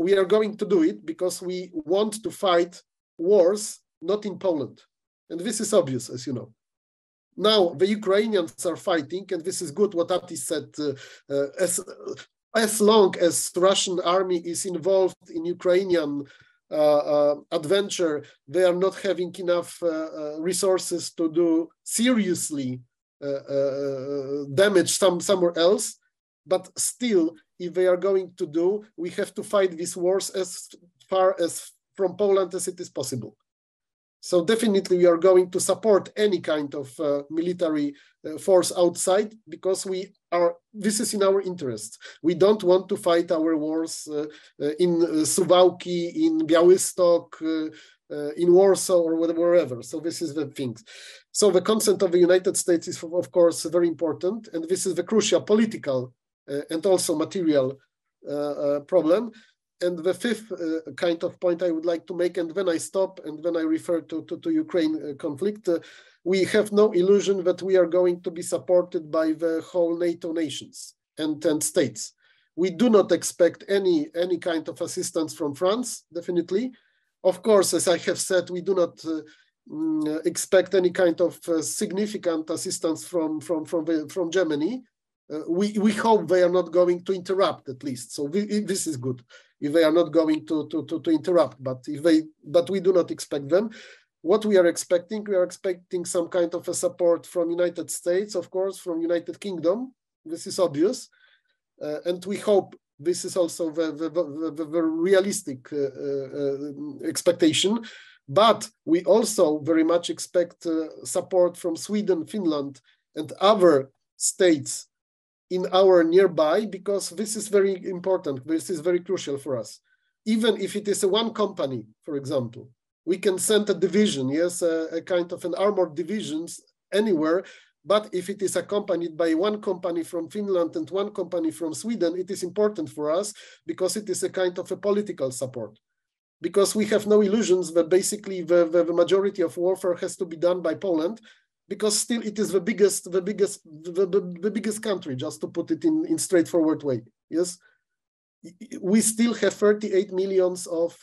we are going to do it because we want to fight wars, not in Poland. And this is obvious, as you know. Now, the Ukrainians are fighting, and this is good what Atis said, as long as Russian army is involved in Ukrainian adventure, they are not having enough resources to do seriously damage somewhere else, but still, if they are going to do, we have to fight these wars as far as from Poland as it is possible. So definitely we are going to support any kind of military force outside because this is in our interest. We don't want to fight our wars in Suwałki, in Białystok, in Warsaw or wherever. So this is the thing. So the consent of the United States is, of course, very important. And this is the crucial political and also material problem. And the fifth kind of point I would like to make, and when I stop and when I refer to Ukraine conflict, we have no illusion that we are going to be supported by the whole NATO nations and states. We do not expect any kind of assistance from France, definitely. Of course, as I have said, we do not expect any kind of significant assistance from Germany. We hope they are not going to interrupt, at least. So this is good if they are not going to interrupt. But we do not expect them. What we are expecting some kind of a support from United States, of course, from United Kingdom. This is obvious, and we hope. This is also the realistic expectation, but we also very much expect support from Sweden, Finland, and other states in our nearby, because this is very important. This is very crucial for us. Even if it is one company, for example, we can send a division, yes, a kind of an armored divisions anywhere. But if it is accompanied by one company from Finland and one company from Sweden, it is important for us because it is a kind of a political support. Because we have no illusions that basically the majority of warfare has to be done by Poland, because still it is the biggest country, just to put it in straightforward way. Yes, we still have 38 millions of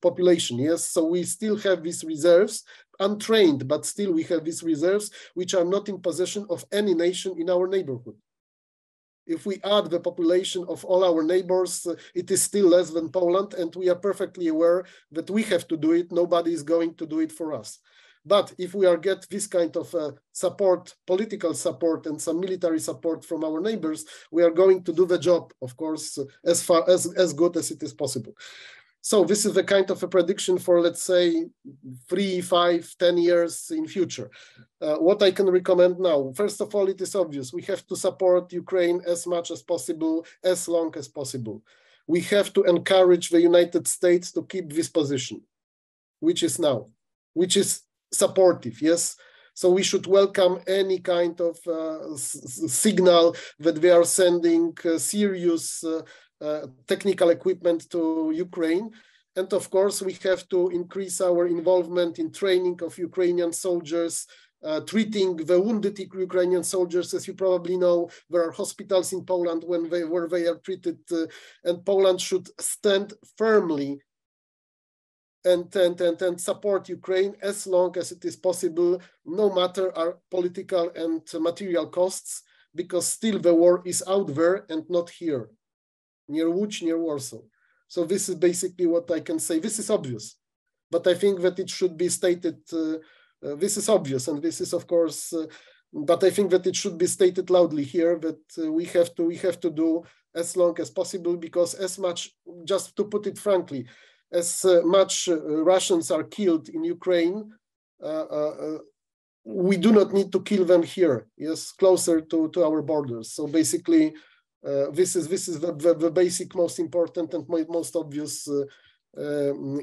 population. Yes, so we still have these reserves, untrained, but still we have these reserves which are not in possession of any nation in our neighborhood. If we add the population of all our neighbors, it is still less than Poland, and we are perfectly aware that we have to do it. Nobody is going to do it for us. But if we get this kind of support, political support, and some military support from our neighbors, we are going to do the job, of course, as good as it is possible. So this is the kind of a prediction for, let's say, 3, 5, 10 years in future. What I can recommend now, first of all, it is obvious. We have to support Ukraine as much as possible, as long as possible. We have to encourage the United States to keep this position, which is now, which is supportive, yes? So we should welcome any kind of signal that they are sending serious technical equipment to Ukraine. And of course, we have to increase our involvement in training of Ukrainian soldiers, treating the wounded Ukrainian soldiers. As you probably know, there are hospitals in Poland where they are treated, and Poland should stand firmly and support Ukraine as long as it is possible, no matter our political and material costs, because still the war is out there and not here, near Łódź, near Warsaw. So this is basically what I can say. This is obvious, but I think that it should be stated. This is obvious, and this is, of course, but I think that it should be stated loudly here that we have to do as long as possible, because as much, just to put it frankly, as much Russians are killed in Ukraine, we do not need to kill them here, yes, closer to our borders. So basically, this is the basic, most important and most obvious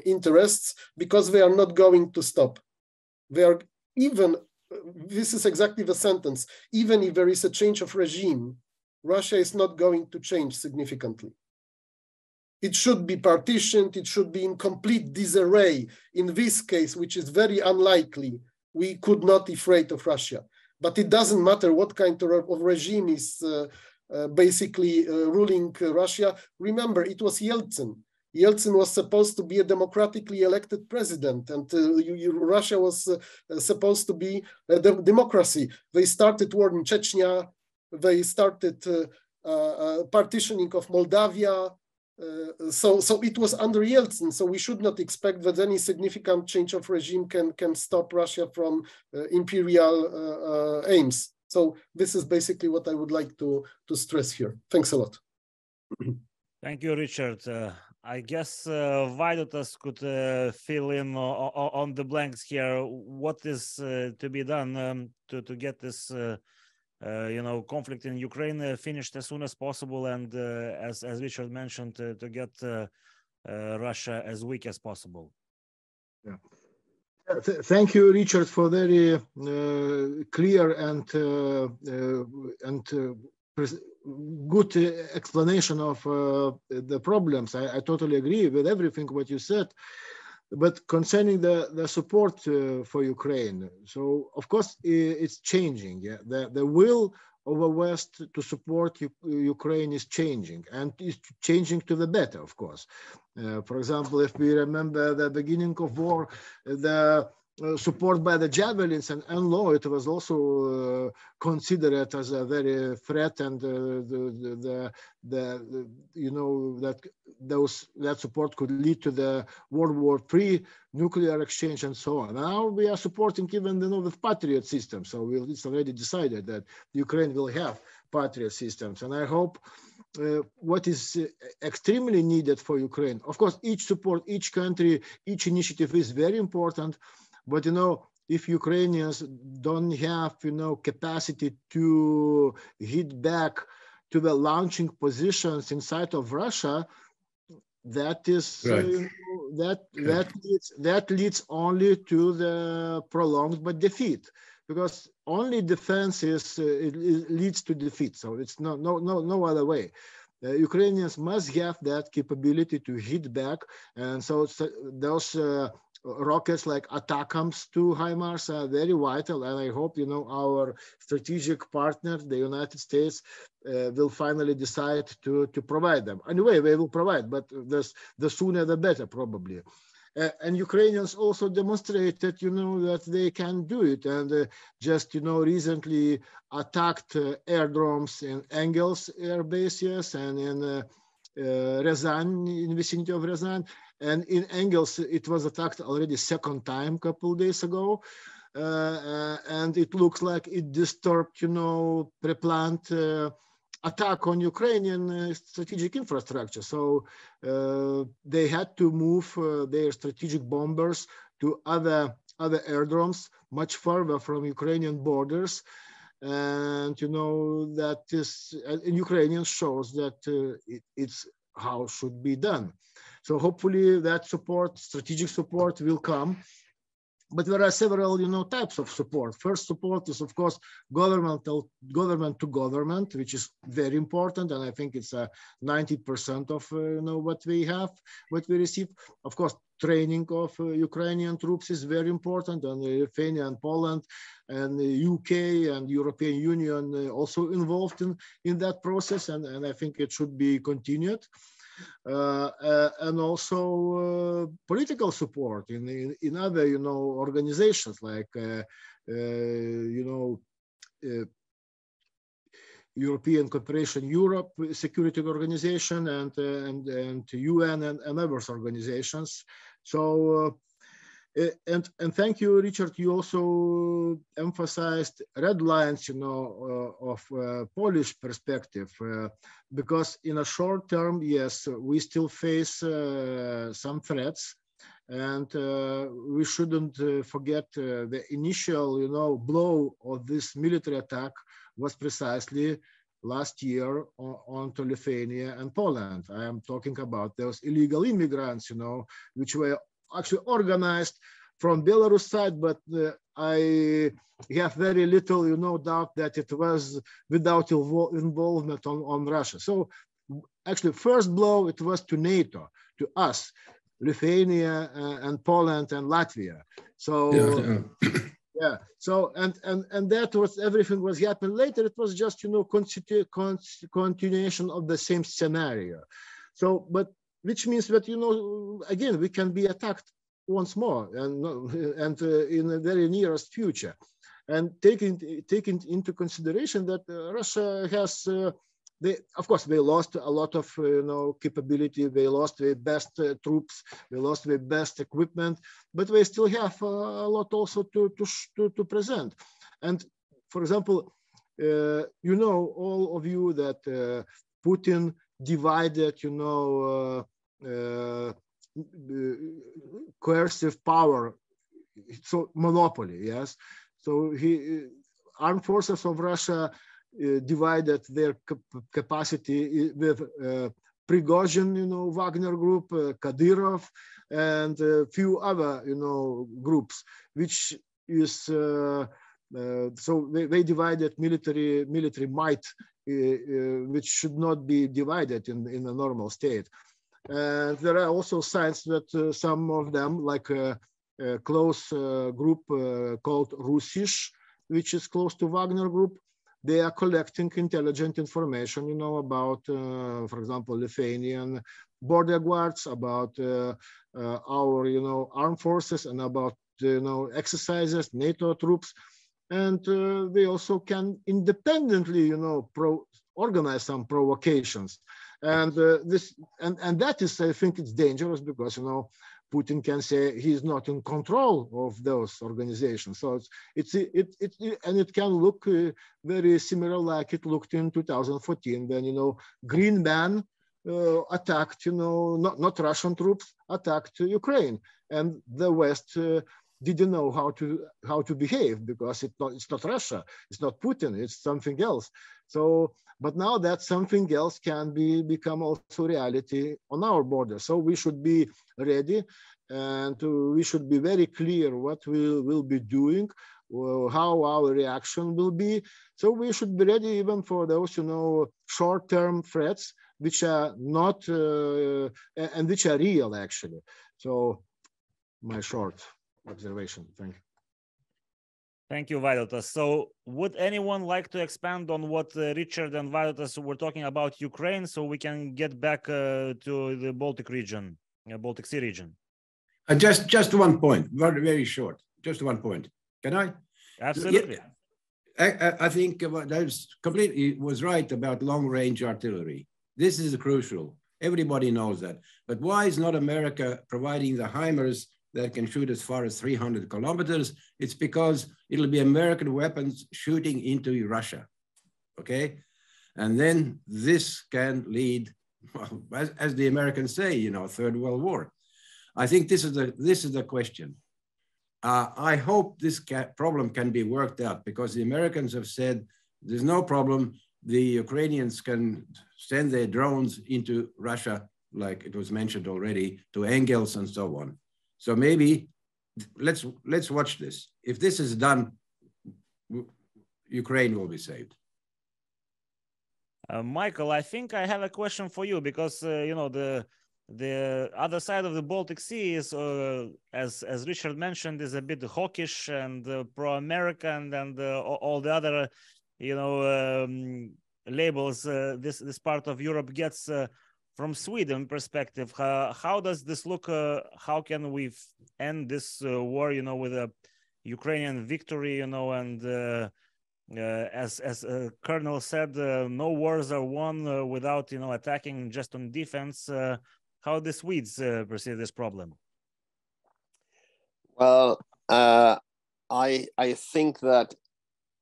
interests, because they are not going to stop. They are even, this is exactly the sentence, even if there is a change of regime, Russia is not going to change significantly. It should be partitioned, it should be in complete disarray. In this case, which is very unlikely, we could not be afraid of Russia. But it doesn't matter what kind of regime is basically ruling Russia. Remember, it was Yeltsin. Yeltsin was supposed to be a democratically elected president, and Russia was supposed to be a democracy. They started war in Chechnya, they started partitioning of Moldavia. So it was under Yeltsin. So we should not expect that any significant change of regime can stop Russia from imperial aims. So this is basically what I would like to stress here. Thanks a lot. Thank you, Ryszard. I guess Vaidotas could fill in on the blanks here. What is to be done to get this conflict in Ukraine finished as soon as possible, and as Ryszard mentioned, to get Russia as weak as possible? Yeah. Thank you, Ryszard, for very clear and good explanation of the problems. I totally agree with everything what you said. But concerning the support for Ukraine, so of course it's changing. Yeah, the will of the West to support Ukraine is changing, and is changing to the better, of course. For example, if we remember the beginning of war, the support by the javelins and NLAW, it was also considered as a very threat, and that support could lead to the World War III nuclear exchange and so on. Now we are supporting even the Patriot system, so it's already decided that Ukraine will have Patriot systems, and I hope what is extremely needed for Ukraine. Of course, each support, each country, each initiative is very important. But, if Ukrainians don't have, capacity to hit back to the launching positions inside of Russia, that is, right. that leads only to the prolonged but defeat, because only defense it leads to defeat. So it's no other way. Ukrainians must have that capability to hit back, and so those rockets like ATACMS to HIMARS are very vital, and I hope our strategic partner, the United States, will finally decide to provide them. Anyway, they will provide, but the sooner the better, probably. And Ukrainians also demonstrated, that they can do it, and just recently attacked airdromes in Engels air bases and in Ryazan, in vicinity of Ryazan. And in Engels, it was attacked already second time a couple of days ago. And it looks like it disturbed, pre-planned attack on Ukrainian strategic infrastructure. So they had to move their strategic bombers to other airdromes much further from Ukrainian borders. And, that is, in Ukrainian shows that it's how it should be done. So hopefully that support, strategic support, will come. But there are several, types of support. First support is, of course, government to government, which is very important, and I think it's 90% of what we receive. Of course, training of Ukrainian troops is very important, and Lithuania and Poland and the UK and European Union also involved in that process, and I think it should be continued. And also political support in other organizations like European Cooperation Europe Security Organization and UN and other organizations. So, and thank you, Ryszard. You also emphasized red lines, of Polish perspective, because in a short term, yes, we still face some threats, and we shouldn't forget the initial, blow of this military attack was precisely last year onto Lithuania and Poland. I am talking about those illegal immigrants, which were actually organized from Belarus side, but I have very little, doubt that it was without involvement on Russia. So actually, first blow, it was to NATO, to us, Lithuania and Poland and Latvia. So yeah. So and that was everything was happening later. It was just continuation of the same scenario. So, but which means that again we can be attacked once more and in the very nearest future, and taking into consideration that Russia has of course they lost a lot of capability, they lost their best troops, they lost their best equipment, but they still have a lot also to present. And for example, all of you that Putin divided coercive power, so monopoly, yes. So armed forces of Russia divided their capacity with Prigozhin, Wagner Group, Kadyrov, and a few other, groups, which is so they divided military might, which should not be divided in a normal state. And there are also signs that some of them, like a close group called Rusish, which is close to Wagner Group, they are collecting intelligent information, about, for example, Lithuanian border guards, about our, armed forces, and about, exercises, NATO troops. And they also can independently, organize some provocations. And and that is, I think, it's dangerous because Putin can say he's not in control of those organizations. So it can look very similar like it looked in 2014 when Green Man attacked not Russian troops, attacked Ukraine, and the West didn't know how to behave because it's not Russia, it's not Putin, it's something else. So, but now that something else can become also reality on our border. So we should be ready, and we should be very clear what we will be doing, how our reaction will be. So we should be ready even for those, short-term threats, which are not and which are real actually. So my short observation. Thank you. Thank you, Vaidotas. So would anyone like to expand on what Ryszard and Vaidotas were talking about Ukraine, so we can get back to the Baltic region, Baltic Sea region? Just one point, very, very short, just one point. Can I? Absolutely. Yeah, I think that completely was right about long-range artillery. This is crucial. Everybody knows that. But why is not America providing the HIMARS that can shoot as far as 300 kilometers? It's because it'll be American weapons shooting into Russia, okay? And then this can lead, well, as the Americans say, Third World War. I think this is the question. I hope this problem can be worked out because the Americans have said there's no problem. The Ukrainians can send their drones into Russia, like it was mentioned already, to Engels and so on. So maybe let's watch this. If this is done, Ukraine will be saved. Michael, I think I have a question for you because the other side of the Baltic Sea is, as Ryszard mentioned, is a bit hawkish and pro-American and all the other labels this part of Europe gets. From Sweden perspective, how does this look? How can we end this war, with a Ukrainian victory, and as Colonel said, no wars are won without attacking just on defense. How the Swedes perceive this problem? Well, I think that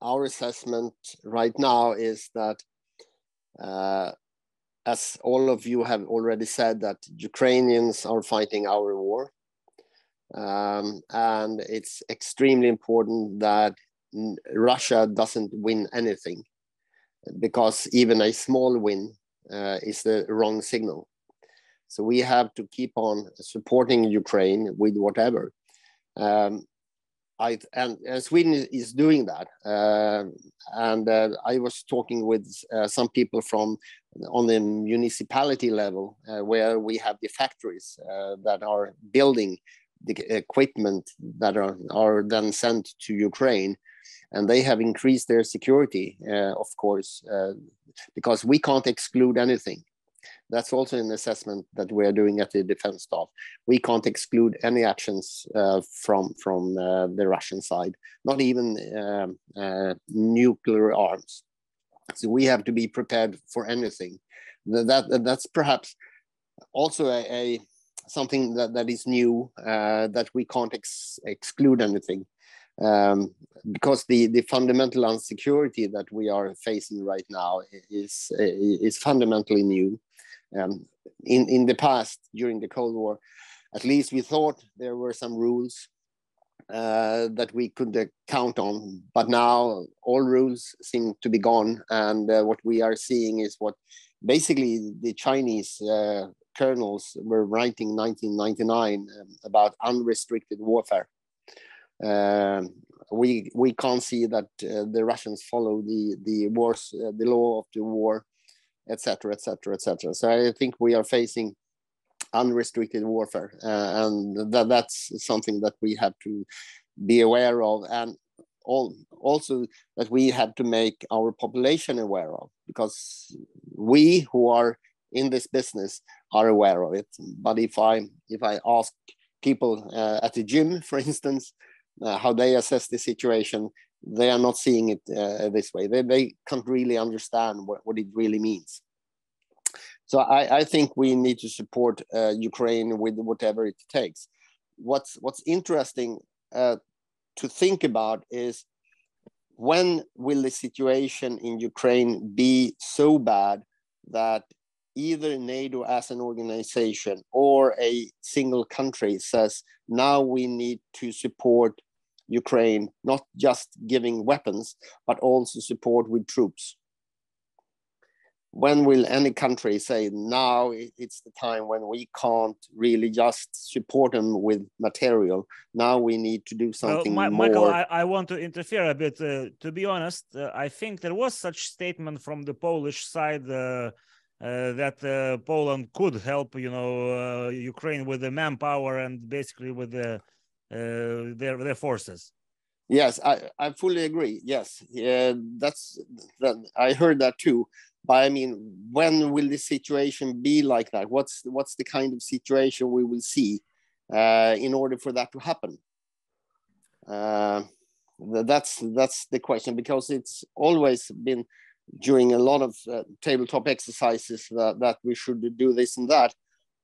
our assessment right now is that, as all of you have already said, that Ukrainians are fighting our war. And it's extremely important that Russia doesn't win anything, because even a small win is the wrong signal. So we have to keep on supporting Ukraine with whatever. And Sweden is doing that. I was talking with some people on the municipality level, where we have the factories that are building the equipment that are then sent to Ukraine. And they have increased their security, of course, because we can't exclude anything. That's also an assessment that we are doing at the defense staff. We can't exclude any actions from the Russian side, not even nuclear arms. So we have to be prepared for anything. That's perhaps also something that is new, that we can't exclude anything. Because the fundamental insecurity that we are facing right now is fundamentally new. In the past, during the Cold War, at least we thought there were some rules that we could count on, but now all rules seem to be gone. And what we are seeing is what basically the Chinese colonels were writing in 1999 about unrestricted warfare. We can't see that the Russians follow the law of the war, etc., etc., etc. So I think we are facing unrestricted warfare, and that's something that we have to be aware of, and also that we have to make our population aware of, because we who are in this business are aware of it. But if I ask people at the gym, for instance, how they assess the situation, they are not seeing it this way. They can't really understand what it really means. So I think we need to support Ukraine with whatever it takes. What's interesting to think about is, when will the situation in Ukraine be so bad that either NATO as an organization or a single country says, now we need to support Ukraine, not just giving weapons, but also support with troops? When will any country say, now it's the time when we can't really just support them with material? Now we need to do something more. Michael, I want to interfere a bit. To be honest, I think there was such statement from the Polish side that Poland could help, Ukraine with the manpower and basically with their forces. Yes, I fully agree. Yes, I heard that too. But I mean, when will the situation be like that? What's the kind of situation we will see in order for that to happen? That's the question, because it's always been during a lot of tabletop exercises that we should do this and that,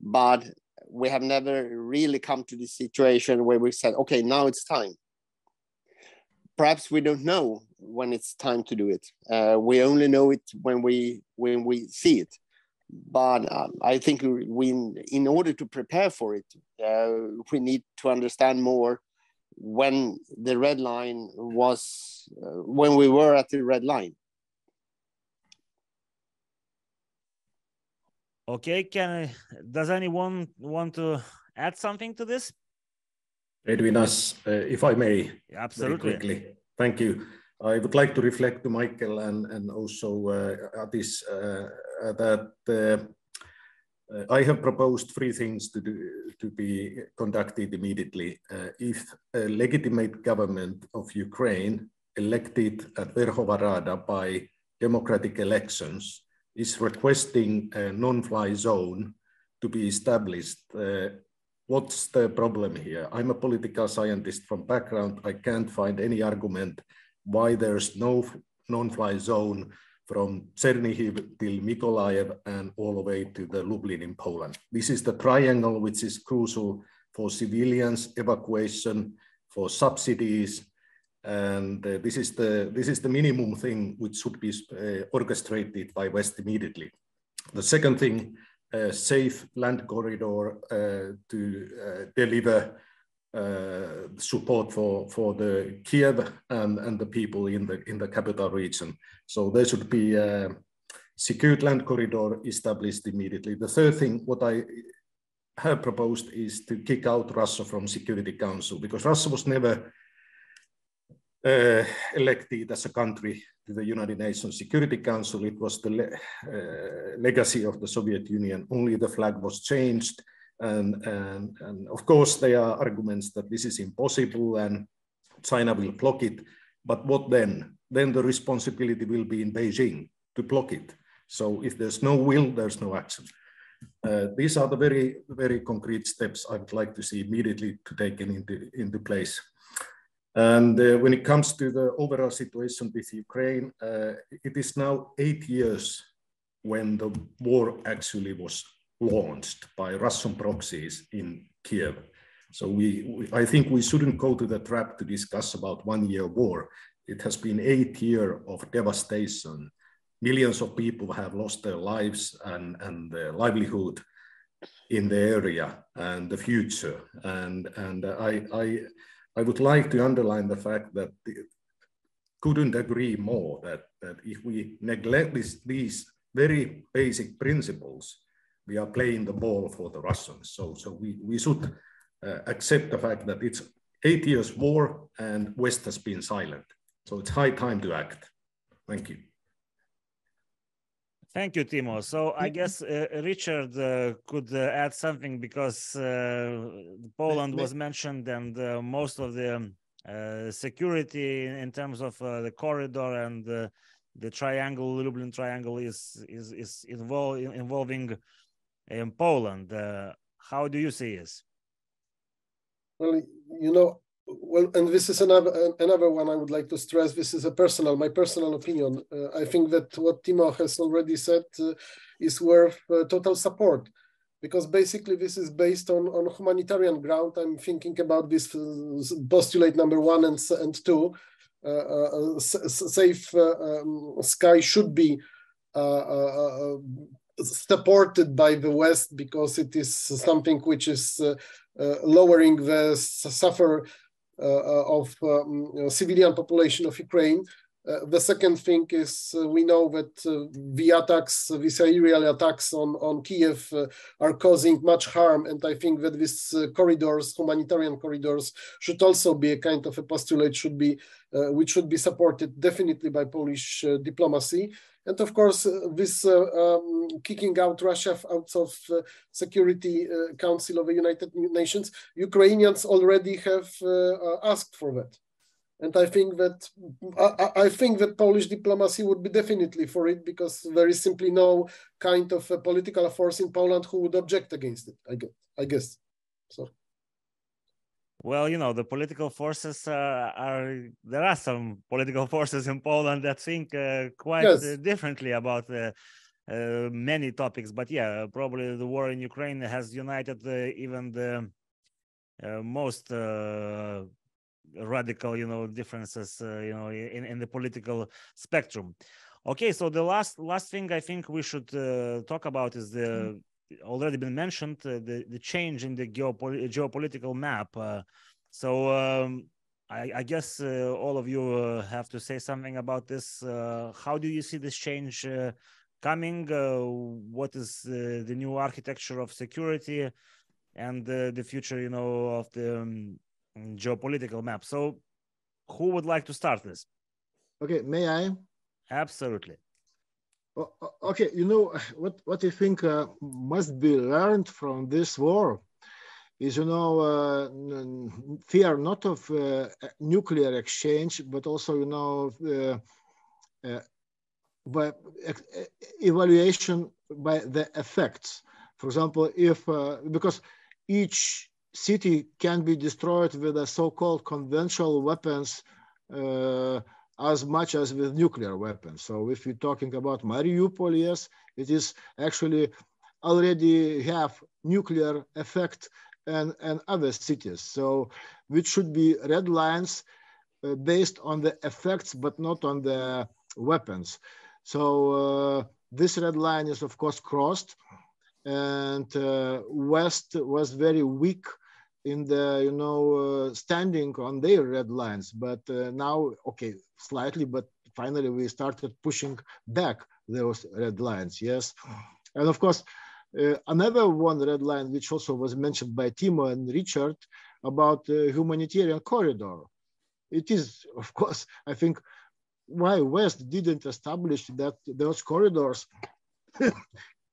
but we have never really come to the situation where we said, okay, now it's time. Perhaps we don't know when it's time to do it. We only know it when we see it. But I think in order to prepare for it, we need to understand more when the red line was, when we were at the red line. Okay, does anyone want to add something to this? Edvinas, if I may, absolutely, very quickly. Thank you. I would like to reflect to Michael and also Atis that I have proposed 3 things to be conducted immediately. If a legitimate government of Ukraine, elected at Verkhovna Rada by democratic elections, is requesting a non-fly zone to be established, what's the problem here? I'm a political scientist from background. I can't find any argument why there's no non-fly zone from Chernihiv till Mykolaiv and all the way to the Lublin in Poland. This is the triangle which is crucial for civilians, evacuation, for subsidies, and this is the minimum thing which should be orchestrated by West immediately. The second thing, safe land corridor to deliver support for the Kiev and the people in the capital region. So there should be a secured land corridor established immediately. The third thing, what I have proposed, is to kick out Russia from Security Council, because Russia was never elected as a country to the United Nations Security Council. It was the legacy of the Soviet Union. Only the flag was changed. And of course, there are arguments that this is impossible and China will block it. But what then? Then the responsibility will be in Beijing to block it. So if there's no will, there's no action. These are the very, very concrete steps I would like to see immediately to taken into place. And when it comes to the overall situation with Ukraine, it is now 8 years when the war actually was launched by Russian proxies in Kiev. So I think we shouldn't go to the trap to discuss about 1 year war. It has been 8 years of devastation. Millions of people have lost their lives and their livelihood in the area and the future. And I would like to underline the fact that couldn't agree more that if we neglect these very basic principles, we are playing the ball for the Russians. So we should accept the fact that it's 8 years war and West has been silent. So it's high time to act. Thank you. Thank you, Timo. So I guess Ryszard could add something, because Poland was mentioned, and most of the security in terms of the corridor and the triangle, Lublin triangle, is involving in Poland. How do you see this? Well, you know, and this is another one I would like to stress. This is my personal opinion. I think that what Timo has already said is worth total support, because basically this is based on humanitarian ground. I'm thinking about this postulate number 1 and 2. Safe sky should be supported by the West, because it is something which is lowering the suffer of civilian population of Ukraine. The second thing is we know that these aerial attacks on Kiev are causing much harm, and I think that these corridors, humanitarian corridors, should also be a kind of a postulate which should be supported definitely by Polish diplomacy. And of course, this kicking out Russia out of Security Council of the United Nations, Ukrainians already have asked for that. And I think that Polish diplomacy would be definitely for it, because there is simply no kind of a political force in Poland who would object against it, I guess. So. Well, you know, the political forces there are some political forces in Poland that think quite differently about many topics. But yeah, probably the war in Ukraine has united even the most radical, differences, in the political spectrum. Okay, so the last thing I think we should talk about is the already been mentioned, the change in the geopolitical map. I guess all of you have to say something about this. How do you see this change coming? What is the new architecture of security and the future, of the geopolitical map? So who would like to start this? Okay, may I? Absolutely. Okay, what I think must be learned from this war is, fear not of nuclear exchange, but also, by evaluation by the effects. For example, because each city can be destroyed with a so-called conventional weapons as much as with nuclear weapons. So if we're talking about Mariupol, yes, it is actually already have nuclear effect and other cities. So which should be red lines based on the effects, but not on the weapons. So this red line is of course crossed, and West was very weak in the standing on their red lines, but now, okay, slightly, but finally we started pushing back those red lines. Yes, and of course another one red line which also was mentioned by Timo and Ryszard about humanitarian corridor. It is, of course, I think why West didn't establish that those corridors,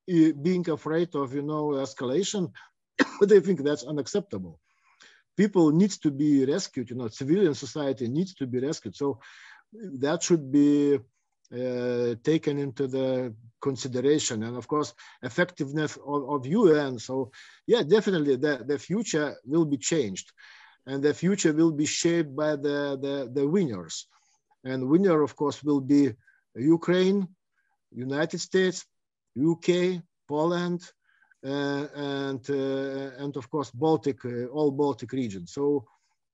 being afraid of escalation. But I think that's unacceptable. People need to be rescued, civilian society needs to be rescued. So that should be taken into the consideration. And of course, effectiveness of UN. So yeah, definitely the future will be changed. And the future will be shaped by the winners. And winner, of course, will be Ukraine, United States, UK, Poland, and of course Baltic, all Baltic region. So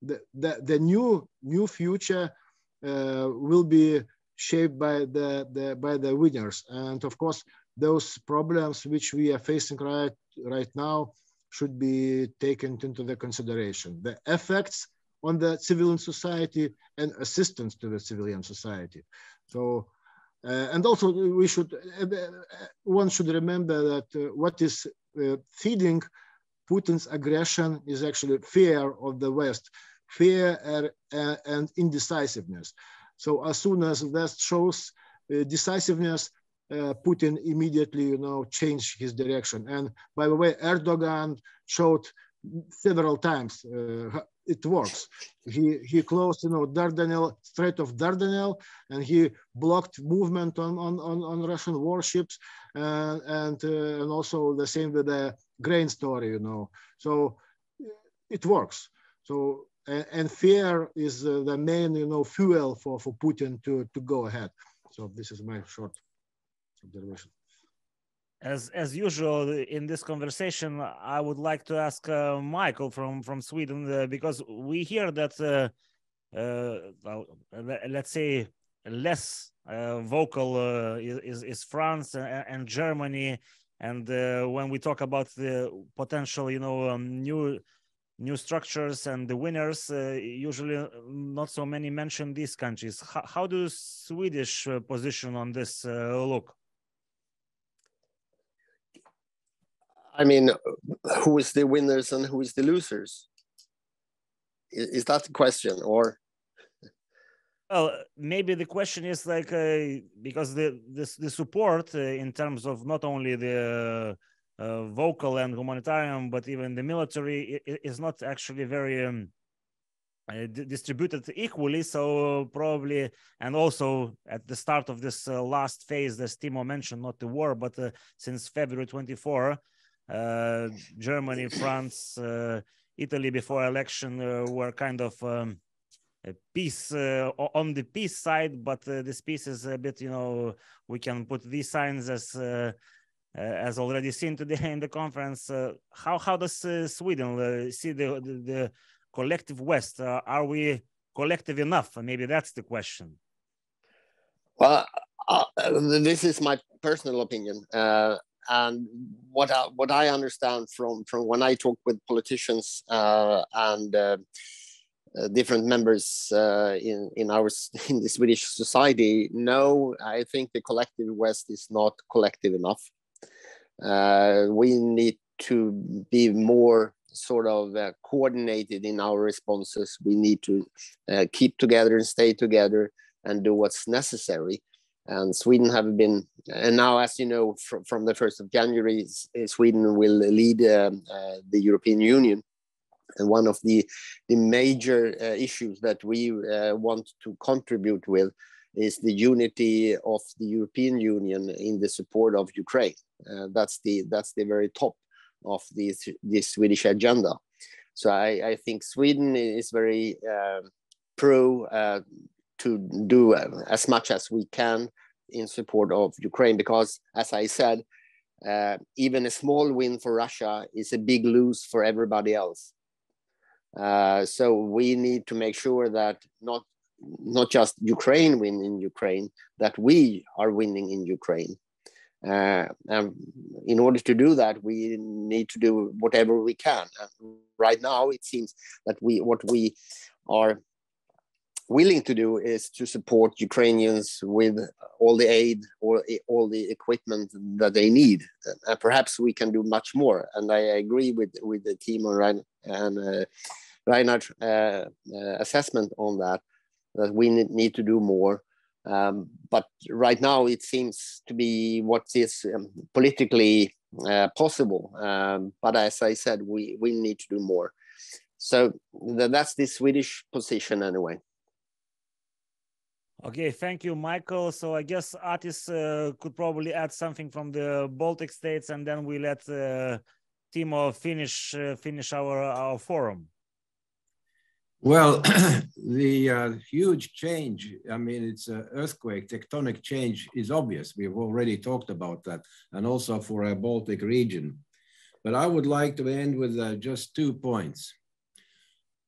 the new future will be shaped by the winners. And of course those problems which we are facing right now should be taken into the consideration. The effects on the civilian society and assistance to the civilian society. So. And also, one should remember that what is feeding Putin's aggression is actually fear of the West, fear and indecisiveness. So as soon as West shows decisiveness, Putin immediately, changed his direction. And by the way, Erdogan showed several times it works. He closed, Dardanelles, Strait of Dardanelles, and he blocked movement on Russian warships, and also the same with the grain story, So it works. So and fear is the main, fuel for Putin to go ahead. So this is my short observation. As usual in this conversation, I would like to ask Michael from Sweden, because we hear that, let's say, less vocal is France and Germany. And when we talk about the potential, new structures and the winners, usually not so many mention these countries. How do Swedish position on this look? I mean, who is the winners and who is the losers? Is that the question, or? Well, maybe the question is like because the support in terms of not only the vocal and humanitarian, but even the military is not actually very distributed equally. So probably, and also at the start of this last phase, as Timo mentioned, not the war, but since February 24. Germany, France, Italy before election were kind of peace on the peace side, but this peace is a bit, we can put these signs as already seen today in the conference. How does Sweden see the collective West? Are we collective enough? Maybe that's the question. Well, this is my personal opinion. And what I understand from when I talk with politicians and different members in the Swedish society, no, I think the collective West is not collective enough. We need to be more sort of coordinated in our responses. We need to keep together and stay together and do what's necessary. And Sweden have been, and now, as you know, from the 1st of January, Sweden will lead the European Union. And one of the major issues that we want to contribute with is the unity of the European Union in the support of Ukraine. That's the very top of the Swedish agenda. So I think Sweden is very pro to do as much as we can in support of Ukraine, because, as I said, even a small win for Russia is a big lose for everybody else. So we need to make sure that not just Ukraine win in Ukraine, that we are winning in Ukraine. And in order to do that, we need to do whatever we can. Right now, it seems that what we are willing to do is to support Ukrainians with all the aid or all the equipment that they need. And perhaps we can do much more. And I agree with the Timo and Ryszard's assessment on that we need to do more. But right now it seems to be what is politically possible. But as I said, we need to do more. So that's the Swedish position anyway. Okay, thank you, Michael. So I guess Atis could probably add something from the Baltic states, and then we let Timo finish our forum. Well, the huge change, I mean, it's an earthquake, tectonic change is obvious. We've already talked about that, and also for our Baltic region. But I would like to end with just 2 points,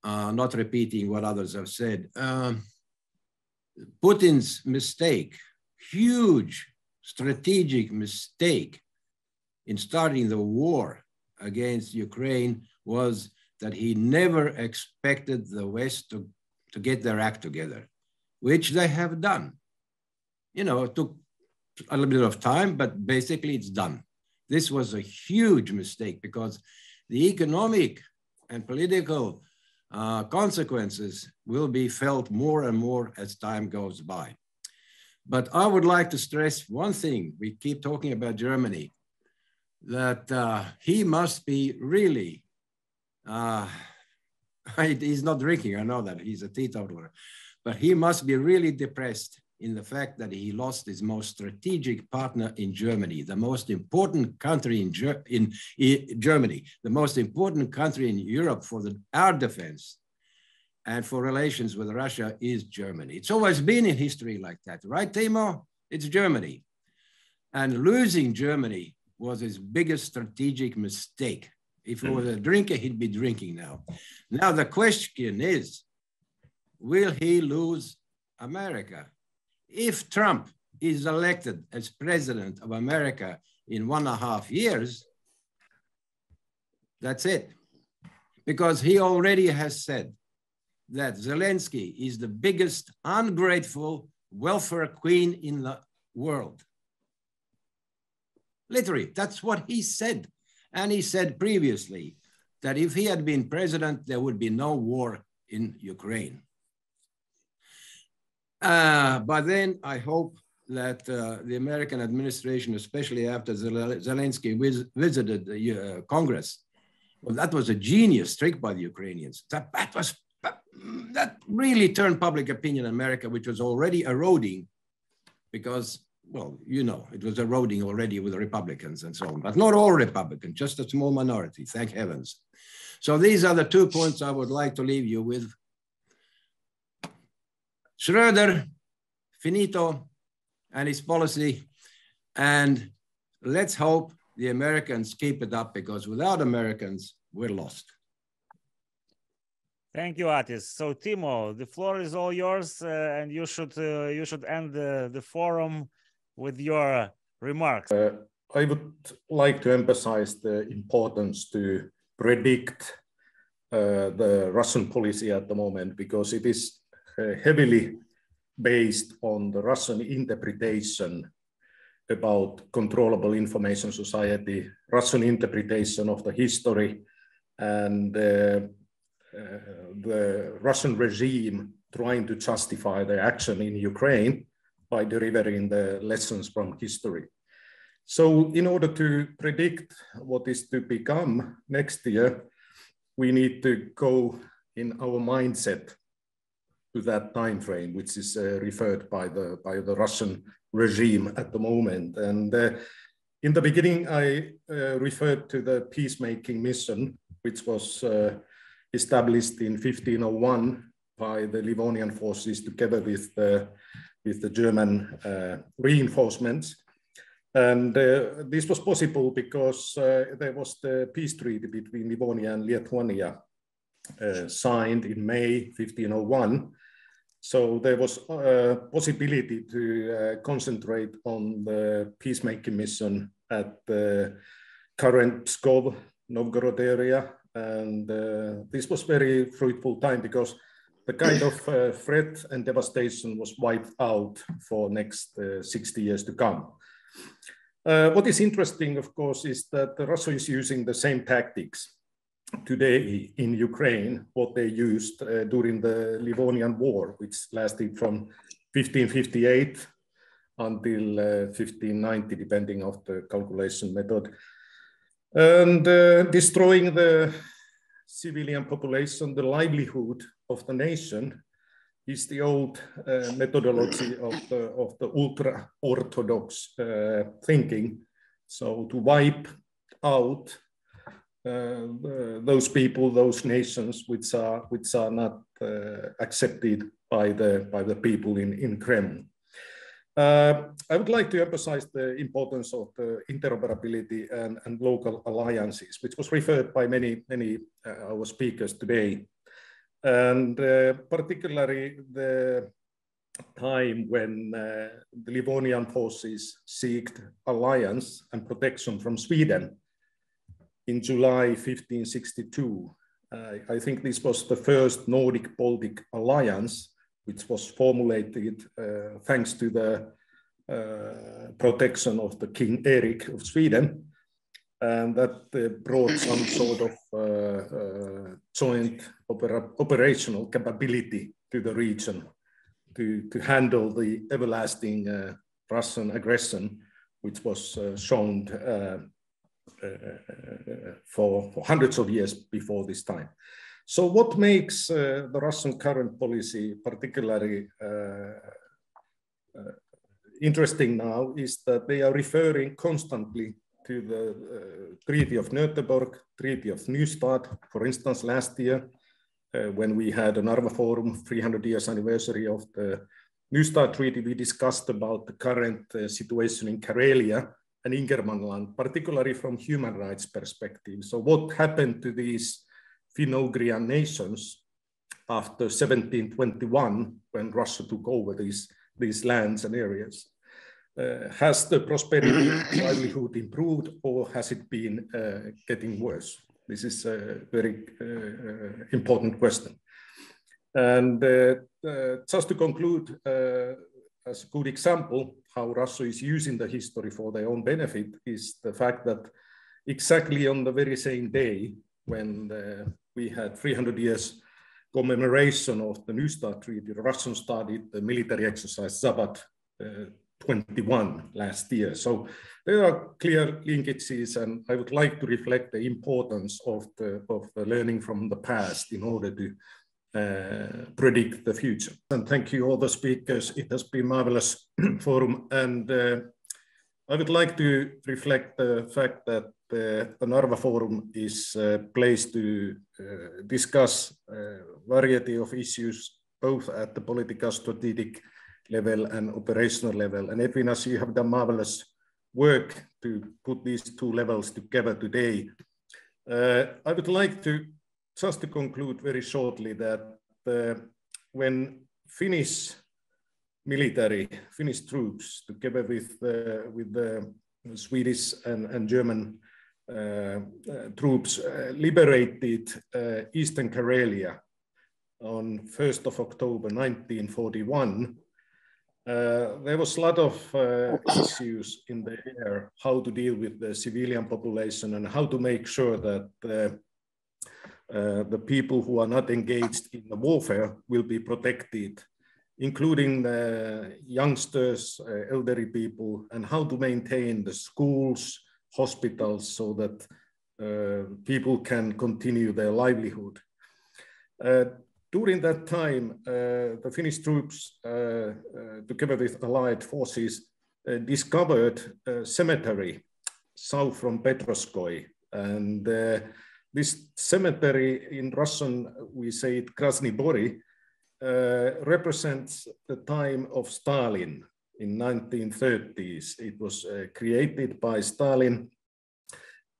not repeating what others have said. Putin's mistake, huge strategic mistake in starting the war against Ukraine was that he never expected the West to get their act together, which they have done. You know, it took a little bit of time, but basically it's done. This was a huge mistake because the economic and political consequences will be felt more and more as time goes by. But I would like to stress one thing. We keep talking about Germany, that he must be really, he's not drinking, I know that, he's a teetotaler, but he must be really depressed in the fact that he lost his most strategic partner in Germany, the most important country in Germany, the most important country in Europe for our defense and for relations with Russia is Germany. It's always been in history like that, right, Timo? It's Germany. And losing Germany was his biggest strategic mistake. If he was a drinker, he'd be drinking now. Now the question is, will he lose America? If Trump is elected as president of America in 1.5 years, that's it. Because he already has said that Zelensky is the biggest ungrateful welfare queen in the world. Literally, that's what he said. And he said previously that if he had been president, there would be no war in Ukraine. But then I hope that the American administration, especially after Zelensky visited the Congress, well, that was a genius trick by the Ukrainians. That really turned public opinion in America, which was already eroding because, well, you know, it was eroding already with the Republicans and so on, but not all Republicans, just a small minority, thank heavens. So these are the 2 points I would like to leave you with. Schröder, finito, and his policy. And let's hope the Americans keep it up, because without Americans, we're lost. Thank you, Atis. So, Timo, the floor is all yours, and you should end the forum with your remarks. I would like to emphasize the importance to predict the Russian policy at the moment, because it is heavily based on the Russian interpretation about controllable information society, Russian interpretation of the history, and the Russian regime trying to justify their action in Ukraine by delivering the lessons from history. So in order to predict what is to become next year, we need to go in our mindset to that time frame, which is referred by the Russian regime at the moment. And in the beginning, I referred to the peacemaking mission, which was established in 1501 by the Livonian forces together with the German reinforcements. And this was possible because there was the peace treaty between Livonia and Lithuania signed in May 1501. So there was a possibility to concentrate on the peacemaking mission at the current Pskov, Novgorod area. And this was very fruitful time because the kind of threat and devastation was wiped out for next 60 years to come. What is interesting, of course, is that Russia is using the same tactics today in Ukraine, what they used during the Livonian War, which lasted from 1558 until 1590, depending on the calculation method. And destroying the civilian population, the livelihood of the nation, is the old methodology of the ultra-Orthodox thinking. So to wipe out those people, those nations which are not accepted by the people in Kremlin. I would like to emphasize the importance of the interoperability and local alliances, which was referred by many our speakers today. And particularly the time when the Livonian forces sought alliance and protection from Sweden in July 1562. I think this was the first Nordic-Baltic alliance, which was formulated thanks to the protection of the King Erik of Sweden. And that brought some sort of joint operational capability to the region to handle the everlasting Russian aggression, which was shown for hundreds of years before this time. So what makes the Russian current policy particularly interesting now is that they are referring constantly to the Treaty of Nuremberg, Treaty of Neustadt. For instance, last year, when we had a Narva Forum, 300 years anniversary of the Neustadt Treaty, we discussed about the current situation in Karelia and Ingermanland, particularly from human rights perspective. So what happened to these Finno-Ugrian nations after 1721, when Russia took over these lands and areas? Has the prosperity livelihood improved, or has it been getting worse? This is a very important question. And just to conclude, as a good example, how Russia is using the history for their own benefit is the fact that exactly on the very same day when we had 300 years commemoration of the Neustadt Treaty, the Russians started the military exercise Zabat 21 last year. So there are clear linkages, and I would like to reflect the importance of the learning from the past in order to predict the future. And thank you all the speakers. It has been a marvelous forum, and I would like to reflect the fact that the Narva Forum is a place to discuss a variety of issues, both at the political, strategic level and operational level. And Edvinas, you have done marvelous work to put these two levels together today. I would like to just to conclude very shortly that when Finnish military, Finnish troops, together with the Swedish and German troops, liberated Eastern Karelia on 1st of October 1941, there was a lot of issues in the air, how to deal with the civilian population and how to make sure that the people who are not engaged in the warfare will be protected, including the youngsters, elderly people, and how to maintain the schools, hospitals, so that people can continue their livelihood. During that time, the Finnish troops, together with Allied forces, discovered a cemetery south from Petroskoy. And this cemetery, in Russian, we say it Krasny Bori, represents the time of Stalin in 1930s. It was created by Stalin.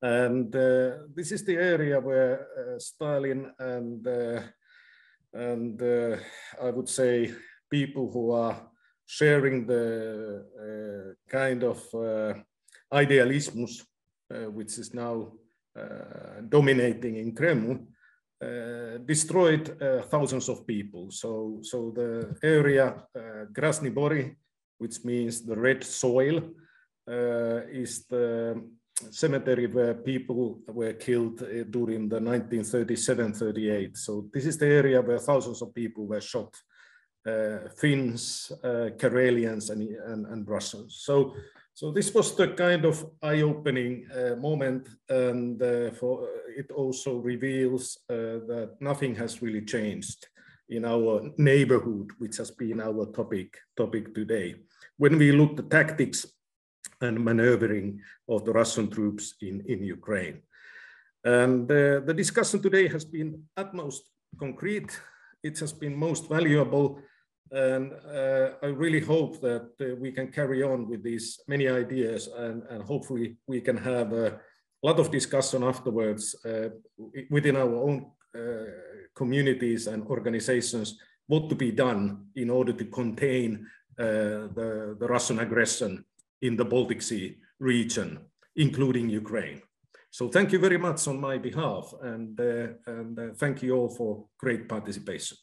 And this is the area where Stalin and I would say people who are sharing the kind of idealism which is now dominating in Kremlin, destroyed thousands of people. So the area Krasny Bori, which means the red soil, is the cemetery where people were killed during the 1937-38. So this is the area where thousands of people were shot, Finns, Karelians, and Russians. So this was the kind of eye-opening moment, and it also reveals that nothing has really changed in our neighborhood, which has been our topic today. When we look at the tactics and maneuvering of the Russian troops in Ukraine. And the discussion today has been utmost concrete. It has been most valuable. And I really hope that we can carry on with these many ideas, and hopefully we can have a lot of discussion afterwards within our own communities and organizations, what to be done in order to contain the Russian aggression in the Baltic Sea region, including Ukraine. So thank you very much on my behalf, and thank you all for great participation.